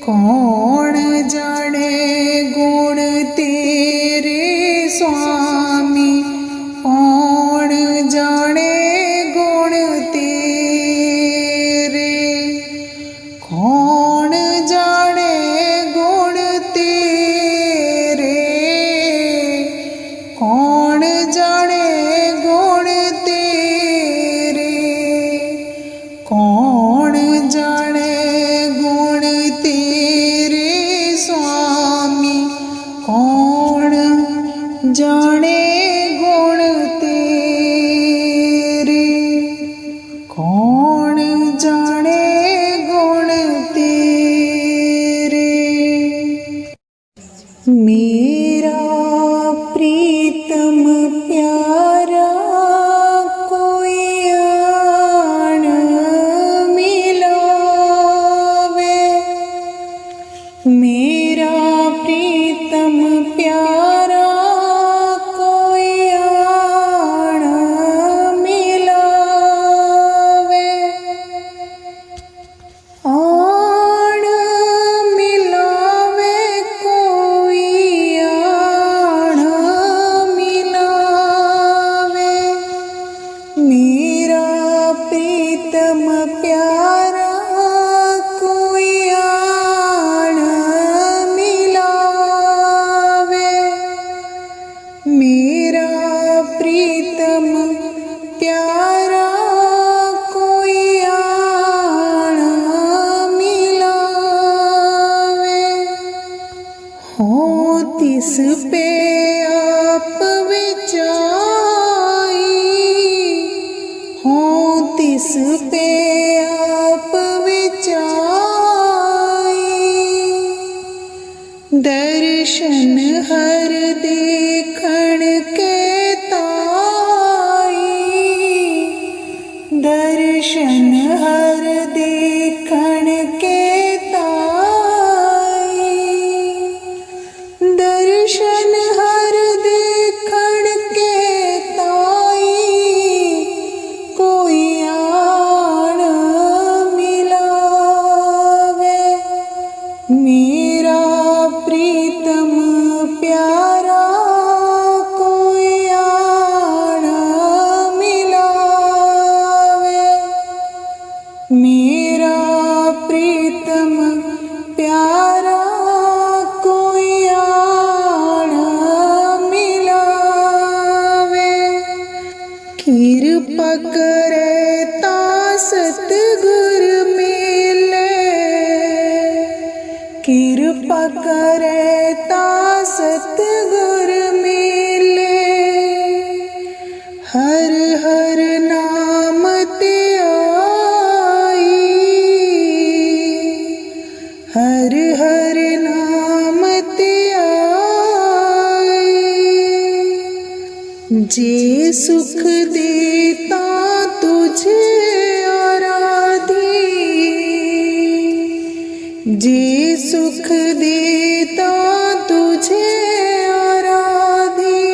कौन जाने गुण तेरे स्वामी। कौन जाने गुण तेरे, कौन जाने गुण तेरे, कौन जाने गुण तेरे, कौन जाने गुण तेरे स्वामी। कौन जाने गुण तेरे, कौन जाने गुण तेरे। मेरा प्रीतम प्यारा कोई आन मिलावे, मेरा प्रीतम प्यारा कोई आन मिलावे। आन मिलावे कोई आन मिलावे, मेरा प्रीतम प्यारा कोई आन मिलावे। मेरा प्रीतम प्यारा कोई आन मिलावे। हो तिस पे आप विचाई, हो तिस पे आप विचाई। दर्शन हर देखण के ताई, दर्शन हर देखण के ताई, दर्शन हर देखण के ताई। कोई आन मिलावे, मेरा प्रीतम प्यारा कोई आन मिलावे, मेरा प्रीतम प्यारा कोई आन मिलावे। कृपा करे ता सतगुर मिले, कृपा करे ता सतगुर मिले। हर हर नाम ते आई, हर हर नाम ते आई। जे सुख देता तुझे आराधी, जे सुख देता तुझे आराधी।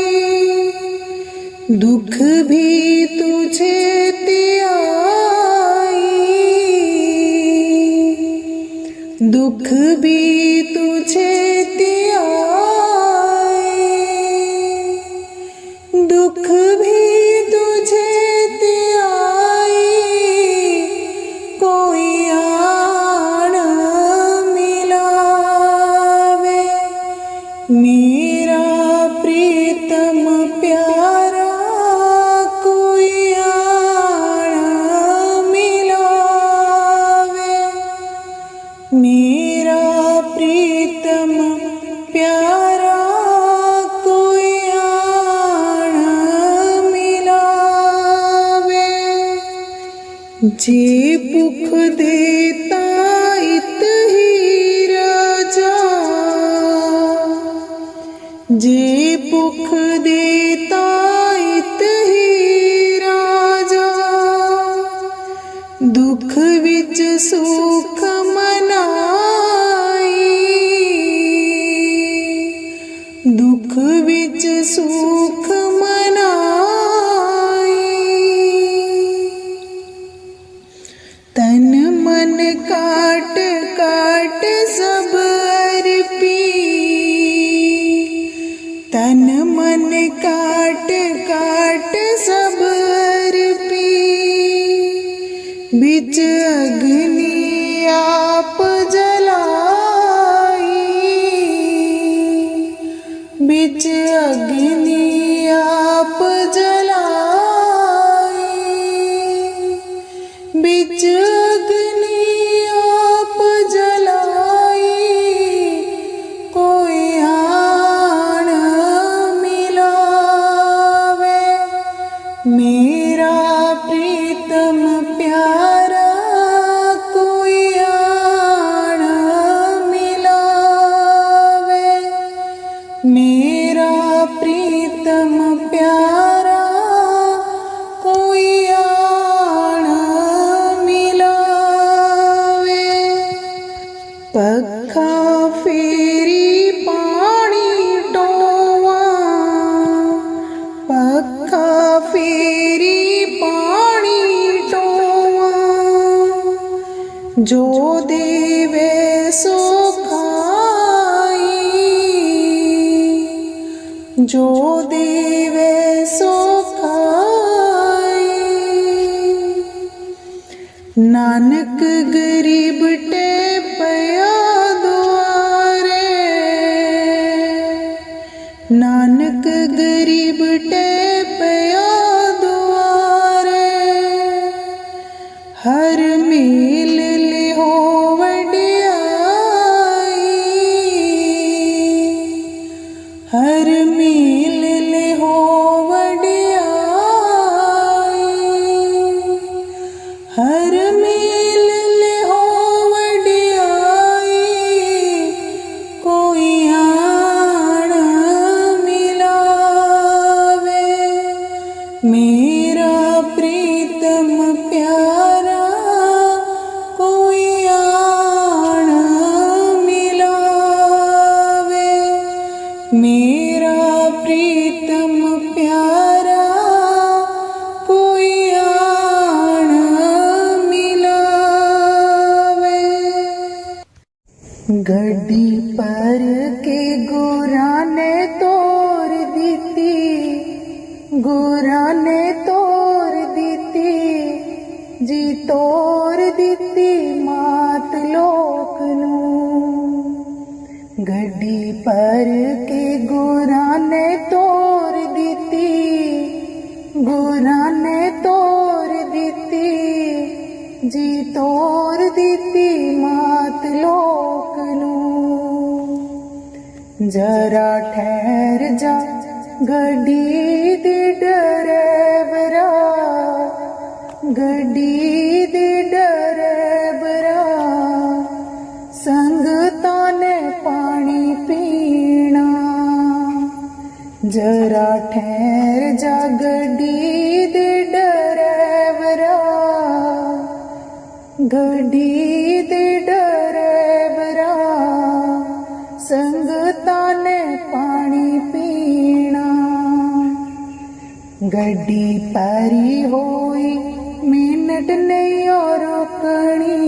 दुख भी तुझे ते आई, दुख भी तुझे ते आई, दुख भी तुझे ते आई। कोई आन मिलावे, मेरा प्रीतम प्यारा कोई आन मिलावे, मेरा प्रीतम प्यारा कोई आन मिलावे। जे भुख देता इत ही राजा, जे भुख देता इत ही राजा, दुख विच सुख मनाई, दुख विच सुख मनाई। तन मन काट काट सब अर्पी, तन मन काट काट सब अर्पी, बिच अग्नि आप जलाई, बिच अग्नि आप जलाई, बिच अग्नि आप जलाई, कोई आन मिलावे, मेरा प्रीतम प्यारा कोई आन मिलावे, मेरा प्रीतम प्यारा कोई आन मिलावे। पखा फेरी पानी टोवा, पखा फेरी पानी टोवा, जो देवे सो खाई, जो देवे सो खाई। नानक गरीब टे पया द्वारे, नानक गरीब टे पया द्वारे, हर मेल लिहो वडियाई, हर मेल लिहो वडियाई, हर मेल लिहो वडियाई, कोई आन मिलावे, मेरा प्रीतम प्यारा कोई आन मिलावे, मेरा प्रीतम प्यारा कोई आन मिलावे। गड्डी पर के गोरा ने तोड़ दीती, गोरा ने तोड़ दीती, जी तोड़ दीती मात लोक नूं। गड्डी पर के गोरा ने तोड़ दीती, गोरा ने तोड़ दीती, जी तोड़ दीती मात लोक नूं। जरा ठहर जा गड्डी दे डरेवरा, गड्डी दे डरेवरा, संगतां ने पानी पीना। जरा ठहर जा गड्डी दे डरेवरा, गड्डी दे डरेवरा, संगतां ने पानी पीना। गड्डी पारी होई मिनट नहीं और रुकनी,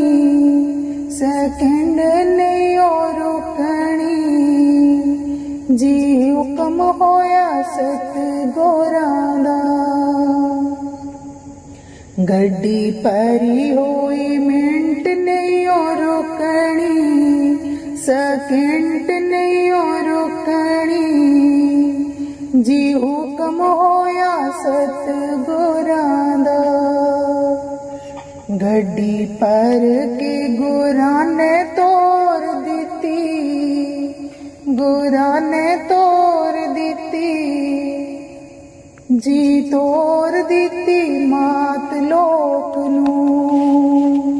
सेकंड नहीं और रुकनी, जी हुक्म होया सतगुरां दा। गड्डी पारी होई मिनट नहीं और रुकनी, सेकंड नहीं और रुकनी, जी हुक्म होया सतगुरां दा। गड्डी पर के गुरां ने तोड़ दिती, गुरां ने तोड़ दिती, जी तोड़ दिती मात लोक नूं।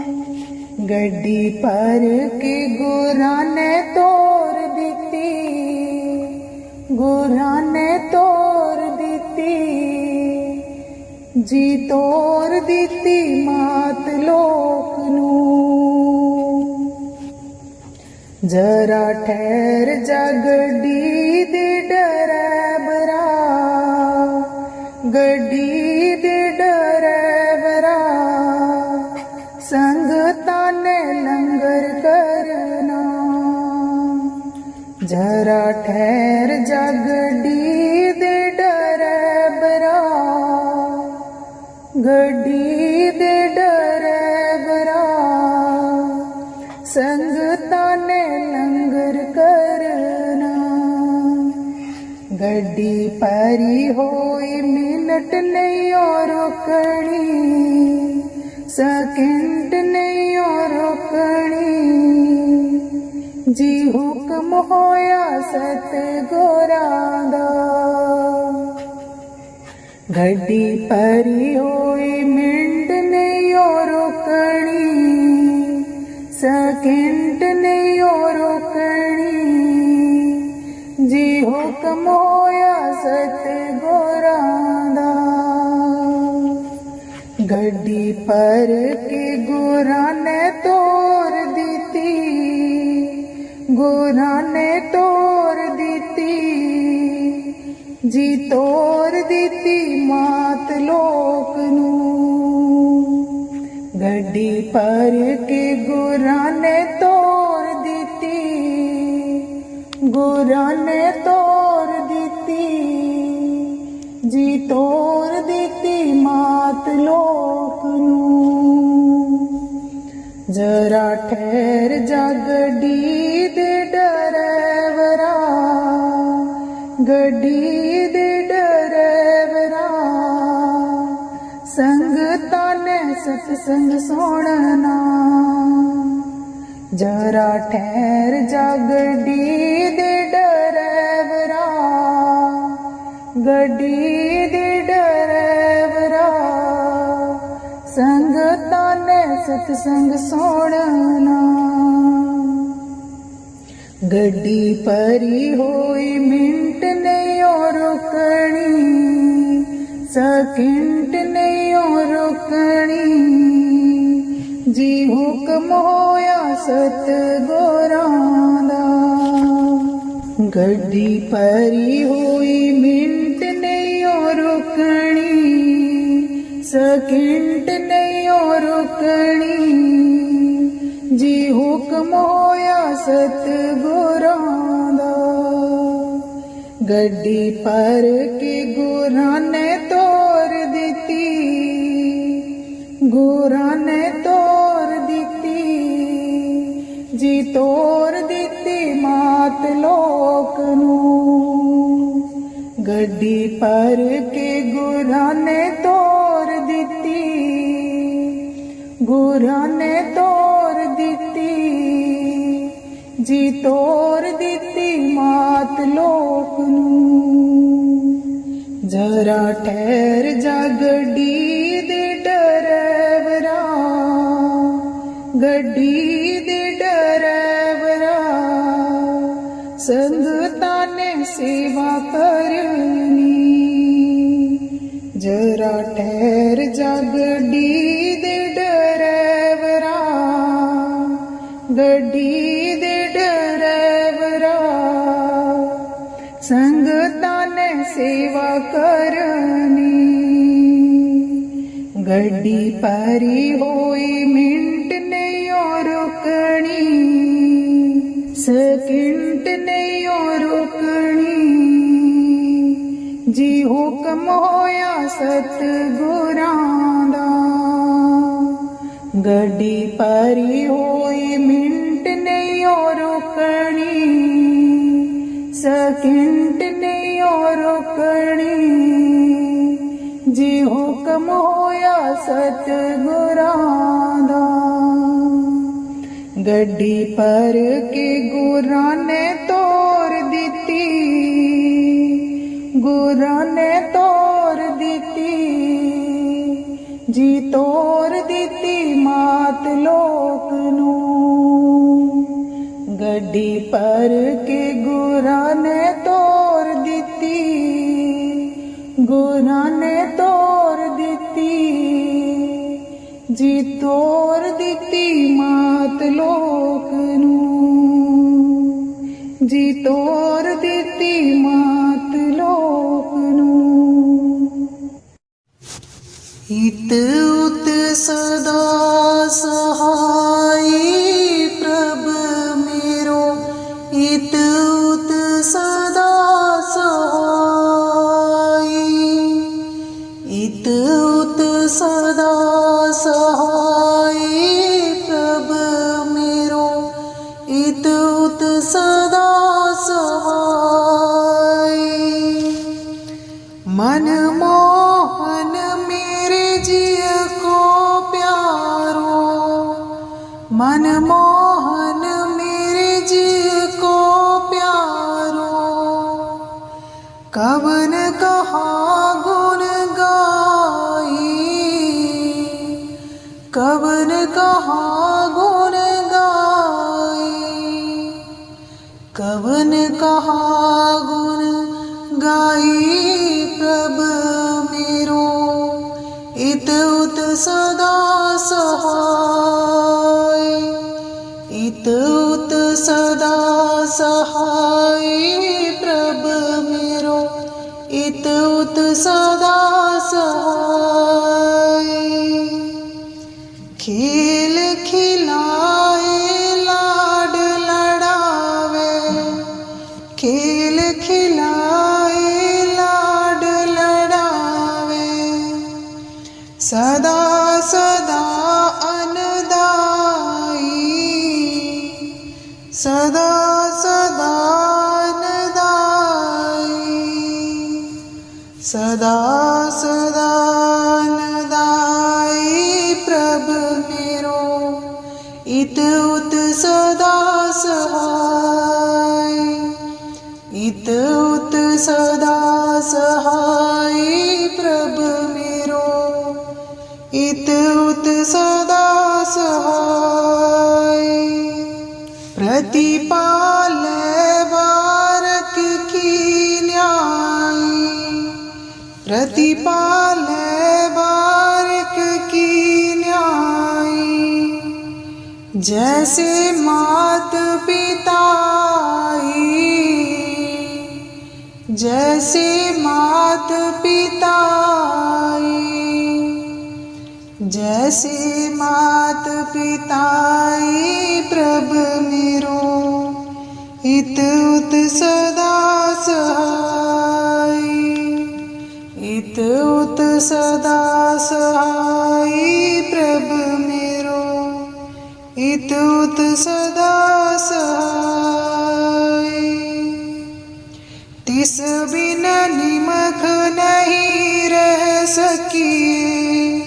गड्डी पर के गुरां ने तोड़ दिती, ਗੁਰਾਂ ਨੇ ਤੋਰ ਦਿੱਤੀ, ਜੀ ਤੋਰ ਦਿੱਤੀ ਮਾਤ ਲੋਕ ਨੂੰ। ਜਰਾ ਠਹਿਰ ਜਾ ਗੱਡੀ ਦੇ ਡਰਾਈਵਰਾ, ਗੱਡੀ ਦੇ ਡਰਾਈਵਰਾ, ਸੰਗਤਾਂ ਨੇ ਲੰਗਰ ਕਰਨਾ। जरा ठहर जा गड्डी दे डराइवरा, गड्डी दे डराइवरा, संगतां ने लंगर करना। गड्डी भरी होई मिनट नहीं और रुकनी, सेकंड नहीं और रुकनी। जी हुक्म होया सतगुरां दा, गड्डी भरी होई मिंट नहीं और रुकनी, सेकंड नहीं और रुकनी। जी हुक्म होया सतगुरां दा। गड्डी भर के गुरां ने तोर दिती, गुरां ने तोर दिती, जी तोर दिती मात लोक नूं। गड्डी भर के गुरां ने तोर दिती, गुरां ने तोर दिती, जी तोर दिती मात लोक नूं। जरा ठहर जा गड्डी दे डराइवरा, गड्डी दे डराइवरा, संगतां ने सत्संग सुनना। जरा ठहर जा गड्डी दे डराइवरा, गड्डी दे डराइवरा, संगतां ने सत्संग सुनना। गड्डी भरी होई मिंट नहीं और रुकनी, सेकंड नहीं और रुकनी। जी हुक्म होया सतगुरां दा। गड्डी भरी होई मिंट नहीं और रुकनी, सेकंड नहीं और रुकनी। जी हुक्म होया सतगुरां दा। गड्डी भर के गुरां ने तोर दिती, गुरां ने तोर दिती, जी तोर दिती मात लोक नूं। गड्डी भर के गुरां ने तोर दिती, गुरां ने तोर दिती, जी तोर दिती मात लोक नूं। जरा ठहर जा गड्डी दे डराइवरा, गड्डी दे डराइवरा, संगतां ने सेवा करनी। जरा ठहर जा गड्डी दे डराइवरा, गड्डी दे डराइवरा, संगतां ने सेवा करनी। गड्डी भरी होई मिंट नहीं और रुकनी, सेकंड नहीं और रुकनी। जी हुक्म होया सतगुरां दा। गड्डी भरी होई मिंट नहीं और रुकनी, सेकंड नहीं और रुकनी। जी हुक्म होया सतगुरां दा। गड्डी भर के गुरां ने तोर दिती, गुरां ने तोर दिती, जी तोर दिती मात लोक नूं। गड्डी भर के गुरां ने तोर गुनाह ने तोड़ दिती जी, तोड़ दिती मात लोक नू जी, तोड़ दिती मात लोक नू। इत उत सदा सहाय प्रभ मेरो, इत उत सदा सहाय, इत उत सदा सहाय प्रभ मेरो, इत उत सदा सहाय। मनमोहन मेरे जिय को प्यारो, मनमोहन मेरे जिय को प्यारो, कवन कहा गुण गाई, कवन कहा गुण गाई, कवन कहा गुण गाई प्रभ मेरो, इत उत सदा सहाय, इत उत सदा सहाय प्रभ मेरो, इत उत सदा सहाय। खेल खिलाए लाड लड़ावे, खेल खिलाए लाड लड़ावे, सदा सदा अनदाई, सदा सदा अनदाई, सदा सदा अनदाई प्रभ मेरो, इत उत सदा सहाय, इत उत सदा सहाय प्रभ मेरो, इत उत सदा सहाय। प्रतिपाले बारक की न्याय, प्रतिपाले बारक की न्याय, जैसे मात पिताई, जैसे मात पिताई, जैसे मात पिताई प्रभ मेरो, इत उत सदा सहाय, इत उत सदा सहाय प्रभ मेरो, इत उत सदा सहाय। तिस बिन निमख नहीं रह सकिए,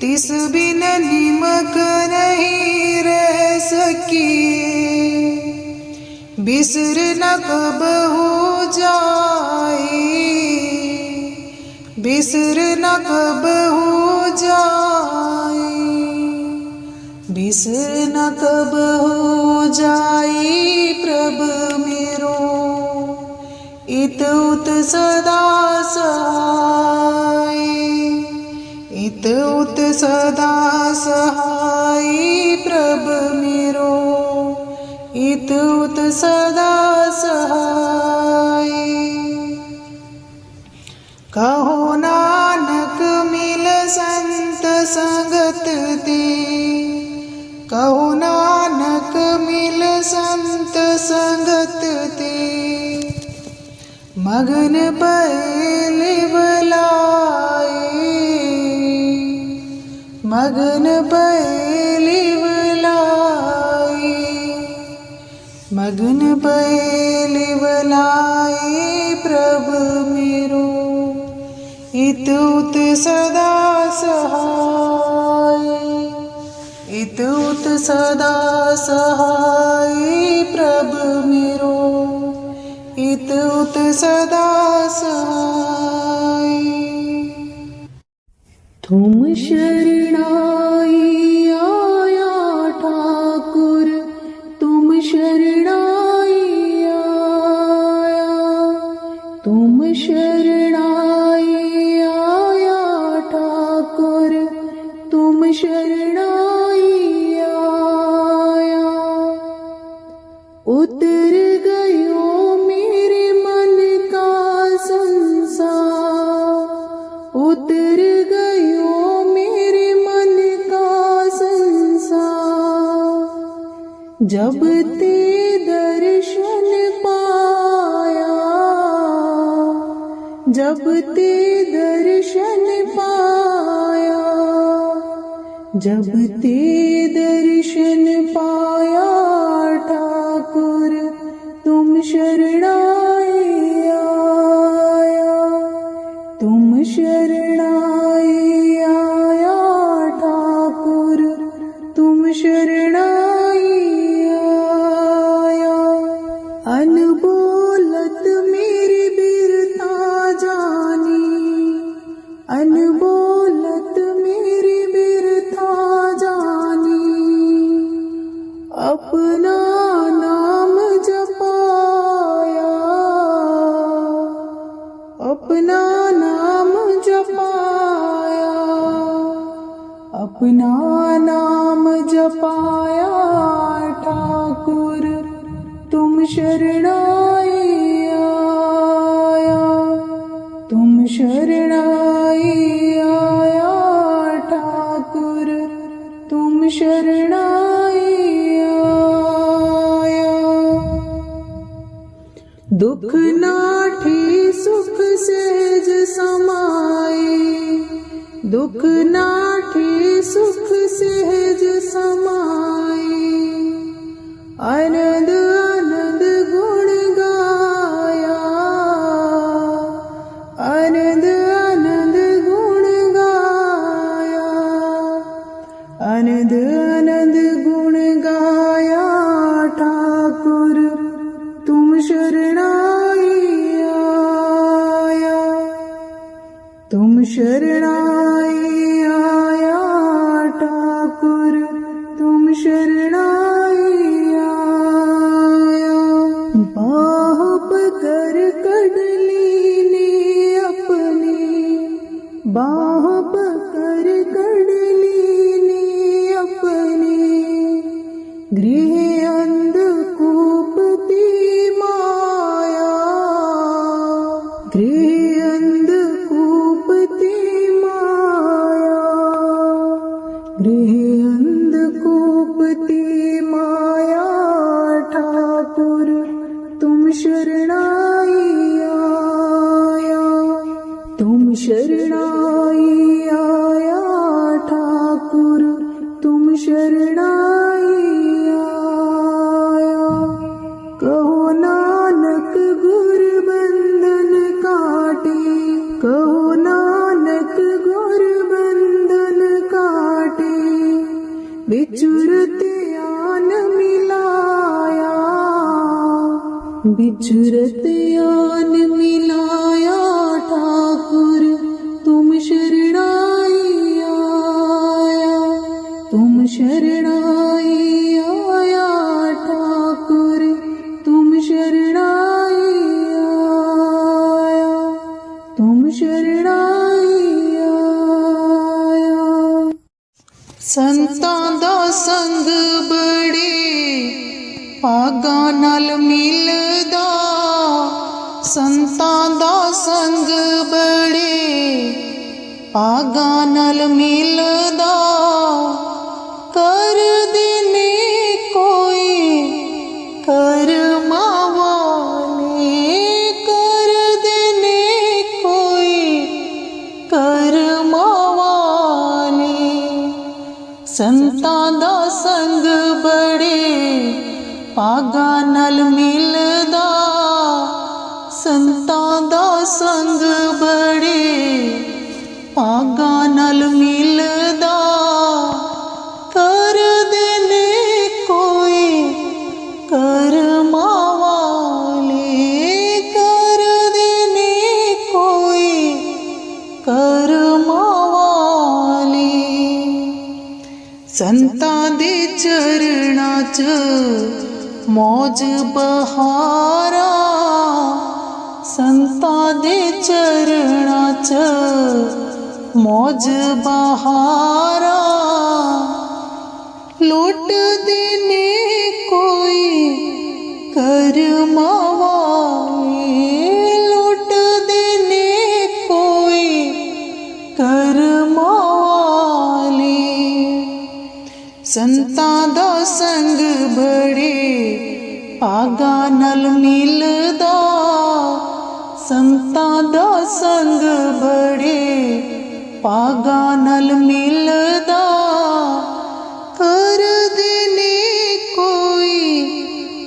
तिस बिन निमक नहीं रह सकिए, बिसर न कब हो जाए, बिसर न कब हो जाए, बिसर न कब हो जाए प्रभ मेरो, इत उत सदा सहाय, इत उत सदा सहाय प्रभ मेरो, इत उत सदा सहाय। कहो नानक मिल संत संगत दे, कहो नानक मिल संत संगत दे, मगन बैल बलाए, मगन बैल बलाए, मगन बैल बलाए प्रभ मेरो, इत उत सदा सहाय, इत उत सदा सहाय प्रभ मेरो, इत उत सदा सहाय। तुम शरणाई आया ठाकुर, तुम शरणाई आया, तुम शरणाई आया ठाकुर, तुम शरणाई आया। उतर गयो मेरे मन का संसार, उतर गयो मेरे मन का संसार। जब ते दर्शन पाया, जब ते दर्शन पाया, जब ते दर्शन पाया ठाकुर, तुम शरणाई आया, तुम शरणाई आया ठाकुर, तुम शरणाई आया। अनबोलत मेरी बिरता जानी, अनबोलत मेरी बिरता जानी। अपना नाम जपाया, अपना नाम जपाया, अपना नाम जपाया ठाकुर, तुम शरणाई आया, तुम शरणाई आया ठाकुर, तुम शरणाई आया। दुख नाठी सुख सहज समाई, दुख नाठी सुख सहज समाई। आनंद आनंद गुण गाया, आनंद आनंद गुण गाया, आनंद आनंद गुण गाया ठाकुर, तुम शरणाई आया, तुम शरणाई आया ठाकुर, तुम शरणाई आया। बाह पकड़ कड़ली ने अपनी, बाह पकड़ कड़ली ने अपनी। गृह अंधकूपती माया, गृह अंधकूपती माया, गृह अंधकूपती माया ठाकुर, तुम शरणाई आया, तुम शरणाई आया ठाकुर, तुम शरणाई आया। कहो नानक गुर बंधन काटे, कहो नानक गुर बंधन काटे। बिचुरत आन मिलाया, बिचुरत आन मिलाया ठाकुर, तुम शरणाई आया, तुम शरणाई आया ठाकुर, तुम शरणाई आया, तुम शरणाई आया। संतां दा संग बड़े भागां नाल मिलदा, संतां दा संग बड़े भागां नाल मिलदा। कर देने कोई करमां वाले, कर देने कोई करमां वाले। संतां दा संग बड़े भागां नाल मिलदा, संतां दा संग बड़े भागां नाल मिलदा। कर देने कोई करमां वाले, कर देने कोई करमां वाले। संतां दे चरणां च मौज बहारा, संतां दे चरणां च मौज बहारा लुटदे ने कोई करमां वाले लुटदे ने कोई करमां वाले संतां दा संग बड़े भागा नल मिलदा संतां दा संग बड़े भागा नल मिलदा कर देने कोई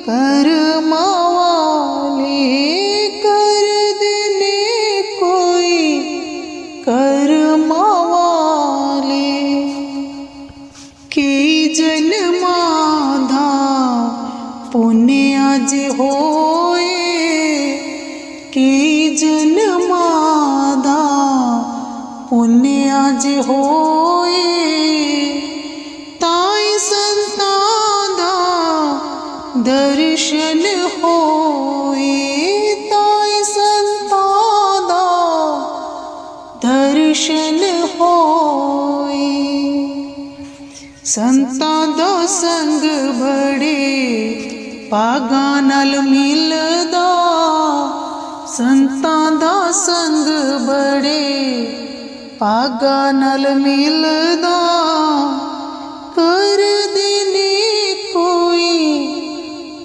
करमां वाले कर देने कोई करमां वाले कई जन्मां दा पुण्य अज होए कई जन्मां दा पुण्य अज होए ताई संतां दा दर्शन होए ताई संतां दा दर्शन होए संतां दा संग बड़े भागा नल मिलदा संतां दा संग बड़े भागा नल मिलदा कर देने कोई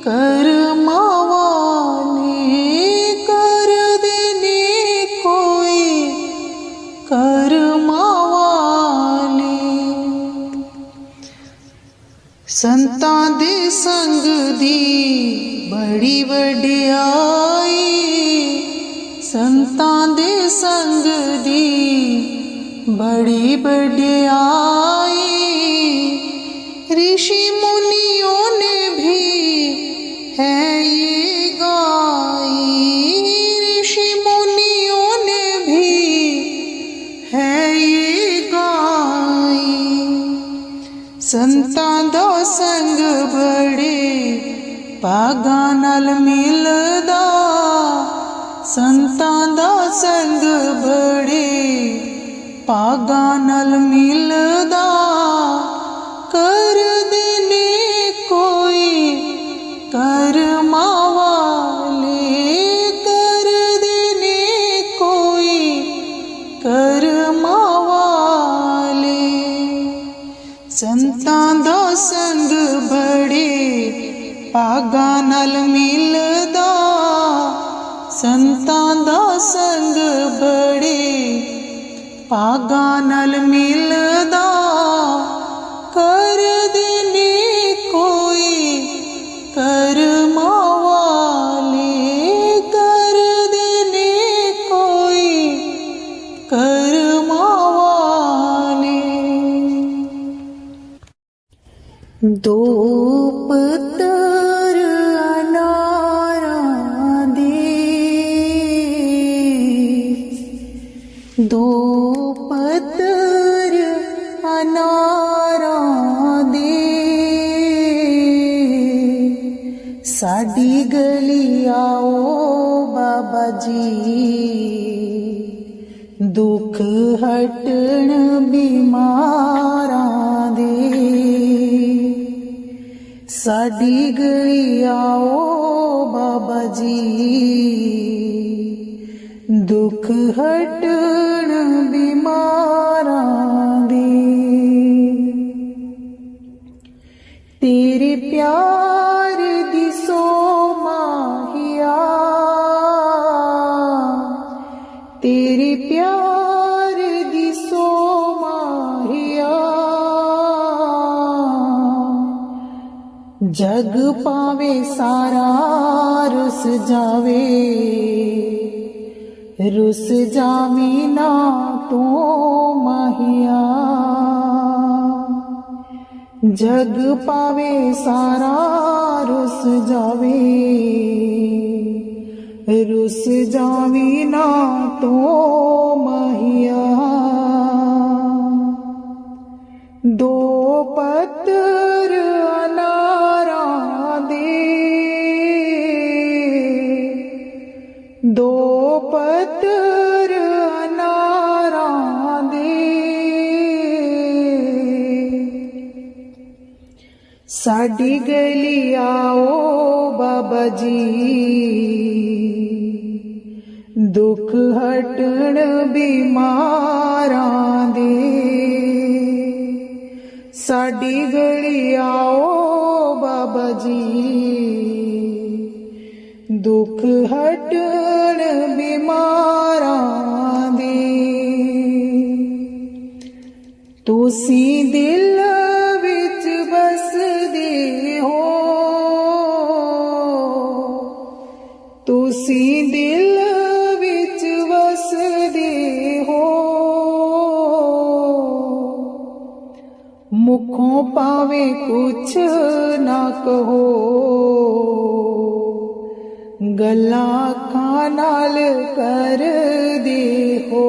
करमां वाले कर देने कोई करमां वाले संतां दे संग दी बड़ी वडियाई संतां दे संग दी बड़ी वडियाई ऋषि मुनियों ने भी है ये गाई ऋषि मुनियों ने भी है ये गाई संतां दा संग बड़े भागा नल मिलदा संतां दा संग बड़े भागा नल मिलदा कर देने कोई करमां वाले कर देने कोई करमां वाले संतां दा संग बड़े भागा नल मिलदा संतां दा संग बड़े भागा नल मिलदा कर देने कोई करमां वाले कर देने कोई करमां वाले दो पत्तर अनारां दे दो पत्तर अनारां दे साडी गली आओ बाबा जी दुख हटण बीमारां दे साडी गली आओ बाबा जी दुख हटण बीमारां दे तेरे प्यार दी सो माहिया तेरे प्यार दी सो माहिया जग पावे सारा रुस जावे रुस जावी ना तू माहिया जग पावे सारा रुस जावे रुस जावी ना तू माहिया दो पत्तर अनारां दे दो ਪੱਤਰ ਅਨਾਰਾਂ ਦੇ ਸਾਡੀ ਗਲੀ ਆਓ ਬਾਬਾ ਜੀ ਦੁੱਖ ਹਟਣ ਬਿਮਾਰਾਂ ਦੇ ਸਾਡੀ ਗਲੀ ਆਓ ਬਾਬਾ ਜੀ ਦੁੱਖ ਹਟਣ ਬਿਮਾਰਾਂ ਦੇ ਤੁਸੀਂ ਦਿਲ ਵਿੱਚ ਬਸਦੇ ਹੋ ਤੁਸੀਂ ਦਿਲ ਵਿੱਚ ਵਸਦੇ ਹੋ ਮੁਖੋਂ ਭਾਵੇਂ ਕੁਛ ਨਾ ਕਹੋ ਗੱਲਾਂ ਅੱਖਾਂ ਨਾਲ ਕਰਦੇ ਹੋ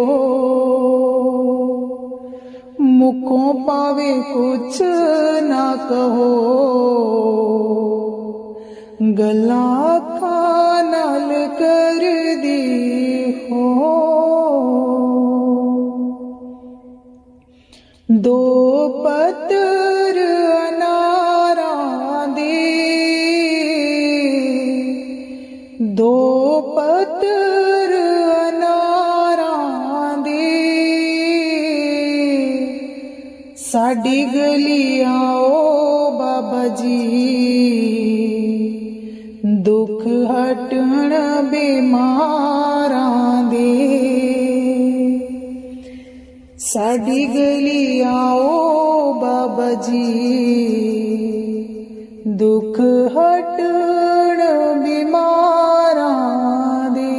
ਮੁਖੋਂ ਭਾਵੇਂ ਕੁਛ ਨਾ ਕਹੋ ਗੱਲਾਂ ਅੱਖਾਂ ਨਾਲ ਕਰਦੇ ਹੋ ਦੋ ਪੱਤਰ ਅਨਾਰਾਂ ਦੇ ਦੋ ਪੱਤਰ ਅਨਾਰਾਂ ਦੇ ਸਾਡੀ ਗਲੀ ਆਓ ਬਾਬਾ ਜੀ ਦੁੱਖ ਹਟਣ ਬਿਮਾਰਾਂ ਦੇ ਸਾਡੀ ਗਲੀ ਆਓ ਬਾਬਾ ਜੀ ਦੁੱਖ ਹਟਣ ਬਿਮਾਰਾਂ ਦੇ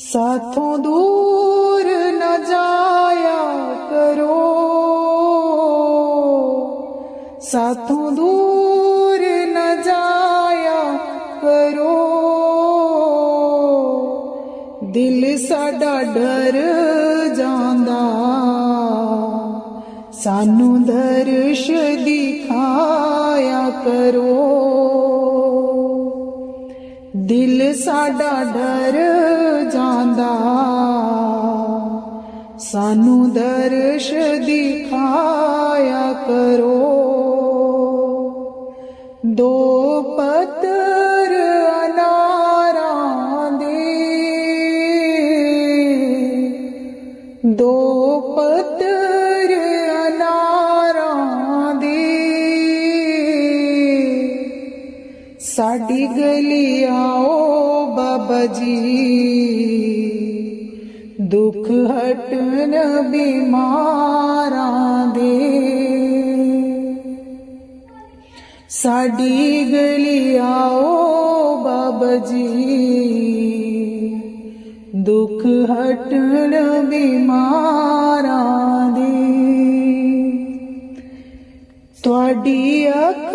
ਸਾਥੋਂ ਦੂਰ ਨਾ ਜਾਇਆ ਕਰੋ ਸਾਥੋਂ ਦੂਰ ਨਾ ਜਾਇਆ ਕਰੋ ਦਿਲ ਸਾਡਾ ਡਰ ਜਾਂਦਾ ਸਾਨੂੰ ਦਰਸ਼ ਦਿਖਾਇਆ ਕਰੋ ਦਿਲ ਸਾਡਾ ਡਰ ਜਾਂਦਾ ਸਾਨੂੰ ਦਰਸ਼ ਦਿਖਾਇਆ ਕਰੋ ਦੋ ਪੱਤਰ ਅਨਾਰਾਂ ਦੇ ਦੋ ਪੱਤਰ ਅਨਾਰਾਂ ਦੇ ਸਾਡੀ ਗਲੀ ਆਓ ਬਾਬਾ ਜੀ ਦੁੱਖ ਹਟਣ ਬਿਮਾਰਾਂ ਦੇ ਸਾਡੀ ਗਲੀ ਆਓ ਬਾਬਾ ਜੀ ਦੁੱਖ ਹਟਣ ਬਿਮਾਰਾਂ ਦੇ ਤੁਹਾਡੀ ਅੱਖ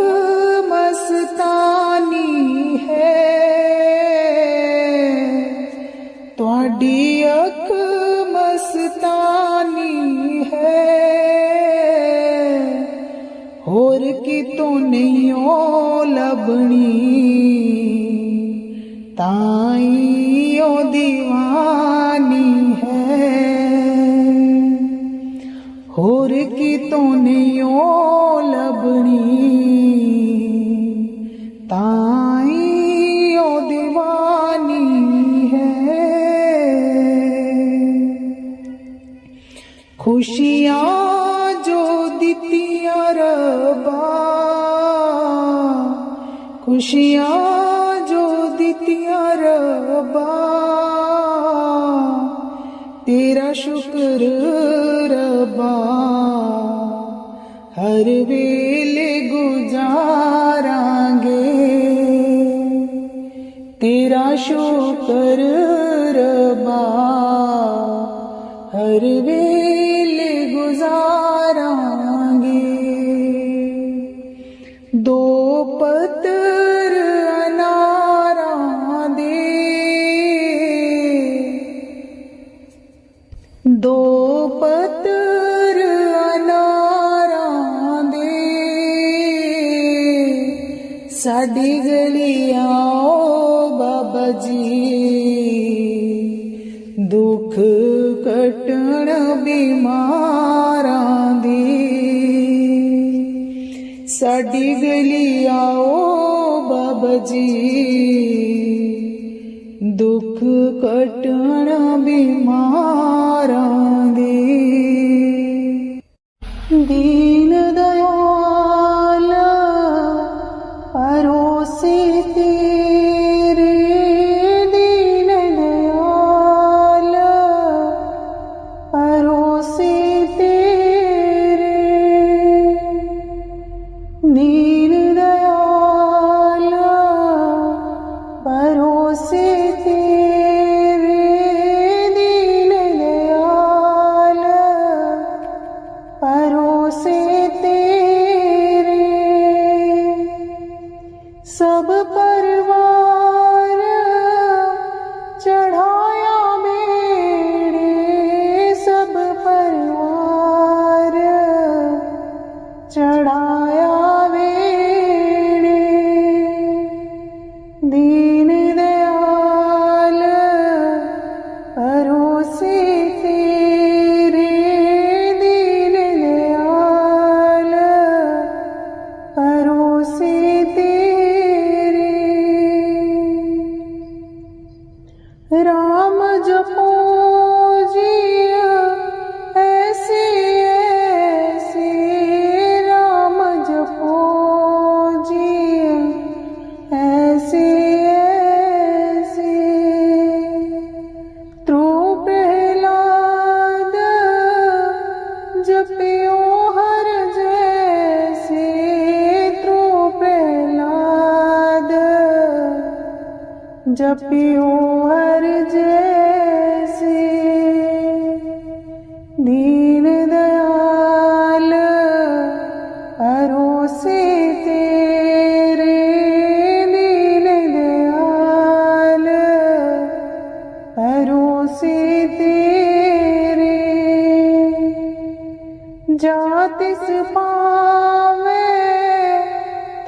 ਮਸਤਾਨੀ ਹੈ ਤੁਹਾਡੀ ਅੱਖ ਮਸਤਾਨੀ ਹੈ ਹੋਰ ਕਿਤੋਂ ਨਹੀਂ ਓ ਲੱਭਣੀ ਤਾਈ ਓ ਦੀਵਾਨੀ ਹੈ ਹੋਰ ਕਿਤੋਂ ਨਹੀਂ ਓ ਲੱਭਣੀ ਤਾਈ ਓ ਦੀਵਾਨੀ ਹੈ ਖੁਸ਼ੀਆਂ ਜੋ ਦਿੱਤੀਆਂ ਰੱਬਾ ਖੁਸ਼ੀਆਂ ਜੋ ਦਿੱਤੀਆਂ ਰੱਬਾ ਤੇਰਾ ਸ਼ੁਕਰ ਰੱਬਾ ਹਰ ਵੇਲੇ ਗੁਜ਼ਾਰਾਂਗੇ ਤੇਰਾ ਸ਼ੁਕਰ ਰੱਬਾ ਹਰ ਵੇਲੇ ਗੁਜ਼ਾਰਾਂਗੇ ਦੋ ਪੱਤਰ ਅਨਾਰਾਂ ਦੇ ਦੋ ਪੱਤਰ ਅਨਾਰਾਂ ਦੇ ਸਾਡੀ ਗਲੀ ਆਓ ਬਾਬਾ ਜੀ बीमारां दी। साडी गली आओ बाबा जी, दुख कटण बीमारां दी। दीन दयाल परोसे तेरे, दीन दयाल परोसे तेरे, दीन दयाल परोसे तेरे, दीन दयाल परोसे तेरे। सब परवार चढ़ाया मेरे, सब परवार चढ़ाया मेरे, दीन दयाल परोसे तेरे, दीन दयाल परोसे तेरे। राम जपो जिया ऐसे ऐसे, राम जपो जिया ऐसे ऐसे। त्रो प्रहलाद जपियो हर जैसे, त्रो प्रहलाद जपियो हर जैसे, दीन दयाल परोसे तेरे, दीन दयाल परोसे तेरे। जातिस पावे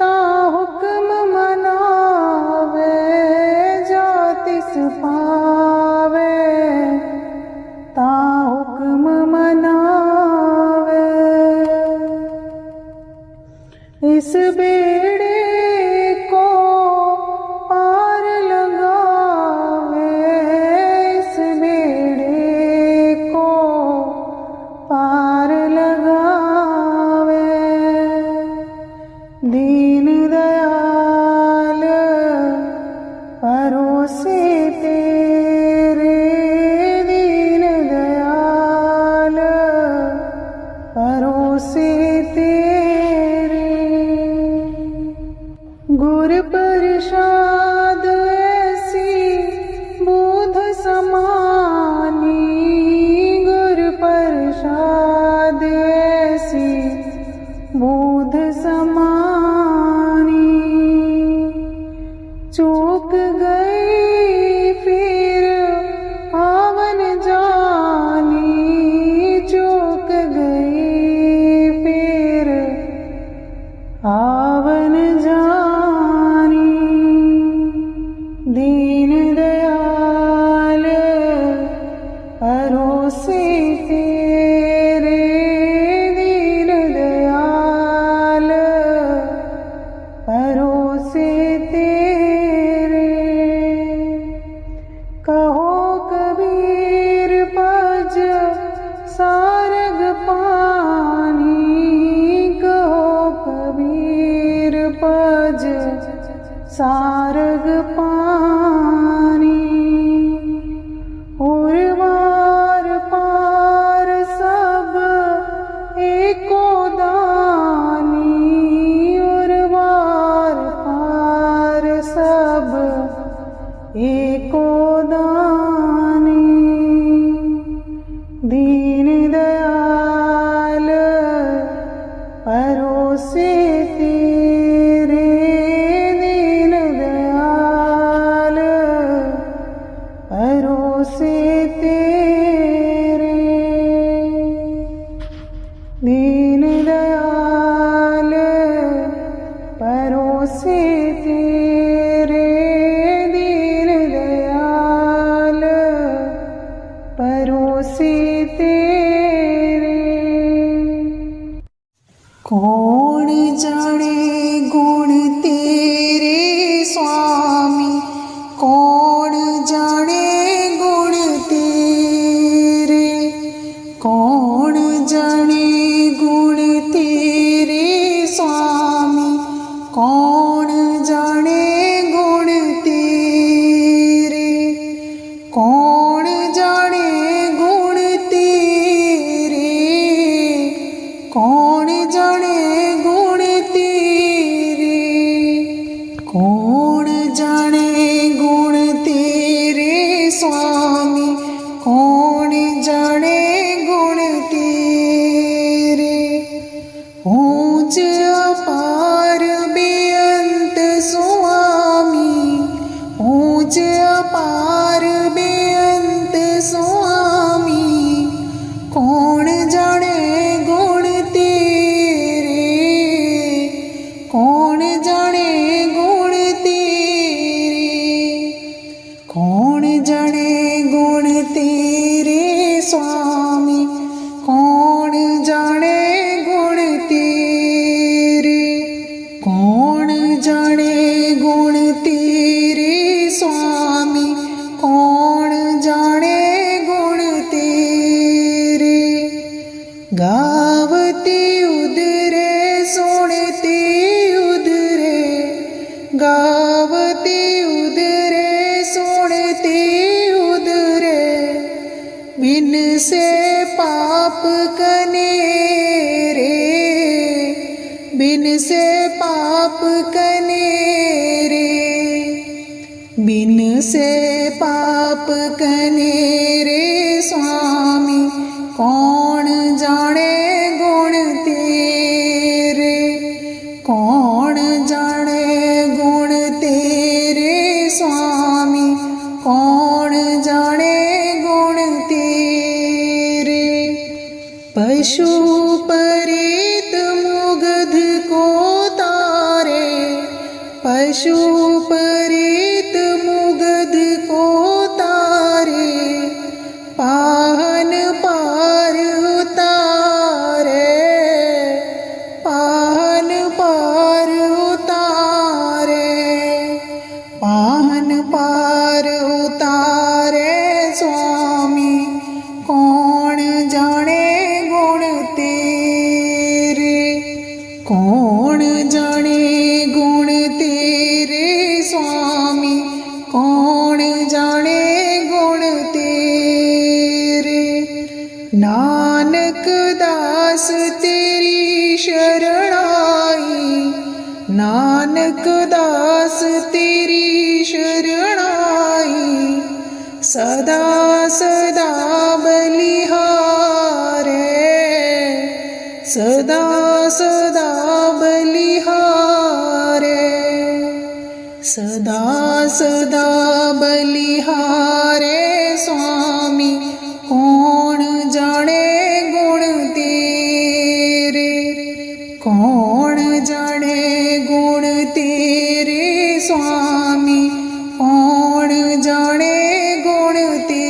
ता हुक्म मनावे, जातिस पावे ता हुक्म मनावे। इस बेड़े को पार लगावे, इस बेड़े को पार लगावे, दीन दयाल परोसे तेरे, दीन दयाल परोसे तेरे। गुर प्रसाद ऐसी बोध समानी, गुर प्रसाद ऐसी बोध समानी। चूक गई फिर आवन जानी, चूक गई फिर आवन जानी, दीन दयाल परोसे तेरे, दीन दयाल परोसे तेरे। कहो कबीर पज सारग पानी, कहो कबीर पज सारग पानी। और वार पार सब एको दानी, और वार पार सब एको दानी, दीन दयाल परोसे तेरे, दीन दयाल परोसे तेरे, दीन दयाल परोसे तेरे, दीन दयाल परोसे तेरे। कौन जाने गुण तेरे स्वामी, कौन जाने गुण तेरे, कौन जाने गुण तेरे स्वामी, कौन जाने गुण तेरे, कौन जाने गुण तेरे, कौन जाने गुण तेरे, कौन जाने गुण तेरे स्वामी, कौन जाने गुण तेरे। ऊंच अपार बेअंत स्वामी, ऊंच अपार बेअंत स्वामी, कौन जाने गुण तेरे, कौन जाने गुण तेरे, कौन जाने गुण तेरे स्वामी, कौन जाने गुण तेरे, कौन जाने गुण तेरे स्वामी, कौन जाने गुण तेरे। गावते उदरे सुनते उदरे, गावते उदरे सुनते उदरे, बिन से पाप कनेरे, बिन से पाप कनेरे, बिन से पाप कनेरे स्वामी, कौन जाने गुण तेरे, कौन जाने गुण तेरे स्वामी, कौन जाने गुण तेरे। पशु परेत मुग्ध को तारे, पशु परेत मुग्ध को तारे, पाहन पार उतारे, पाहन पार उतारे, पाहन पार उतारे स्वामी, कौन जाने गुण तेरे, कौन जाने गुण तेरे स्वामी, कौन जाने गुण तेरे। नानक दास तेरी शरण आई, नानक दास तेरी शरण आई, सदा सदा बलिहारे, सदा सदा बलिहारे, सदा सदा बलिहारे स्वामी, कौन जाने गुण तेरे, कौन जाने गुण तेरे स्वामी, कौन जाने गुण तेरे।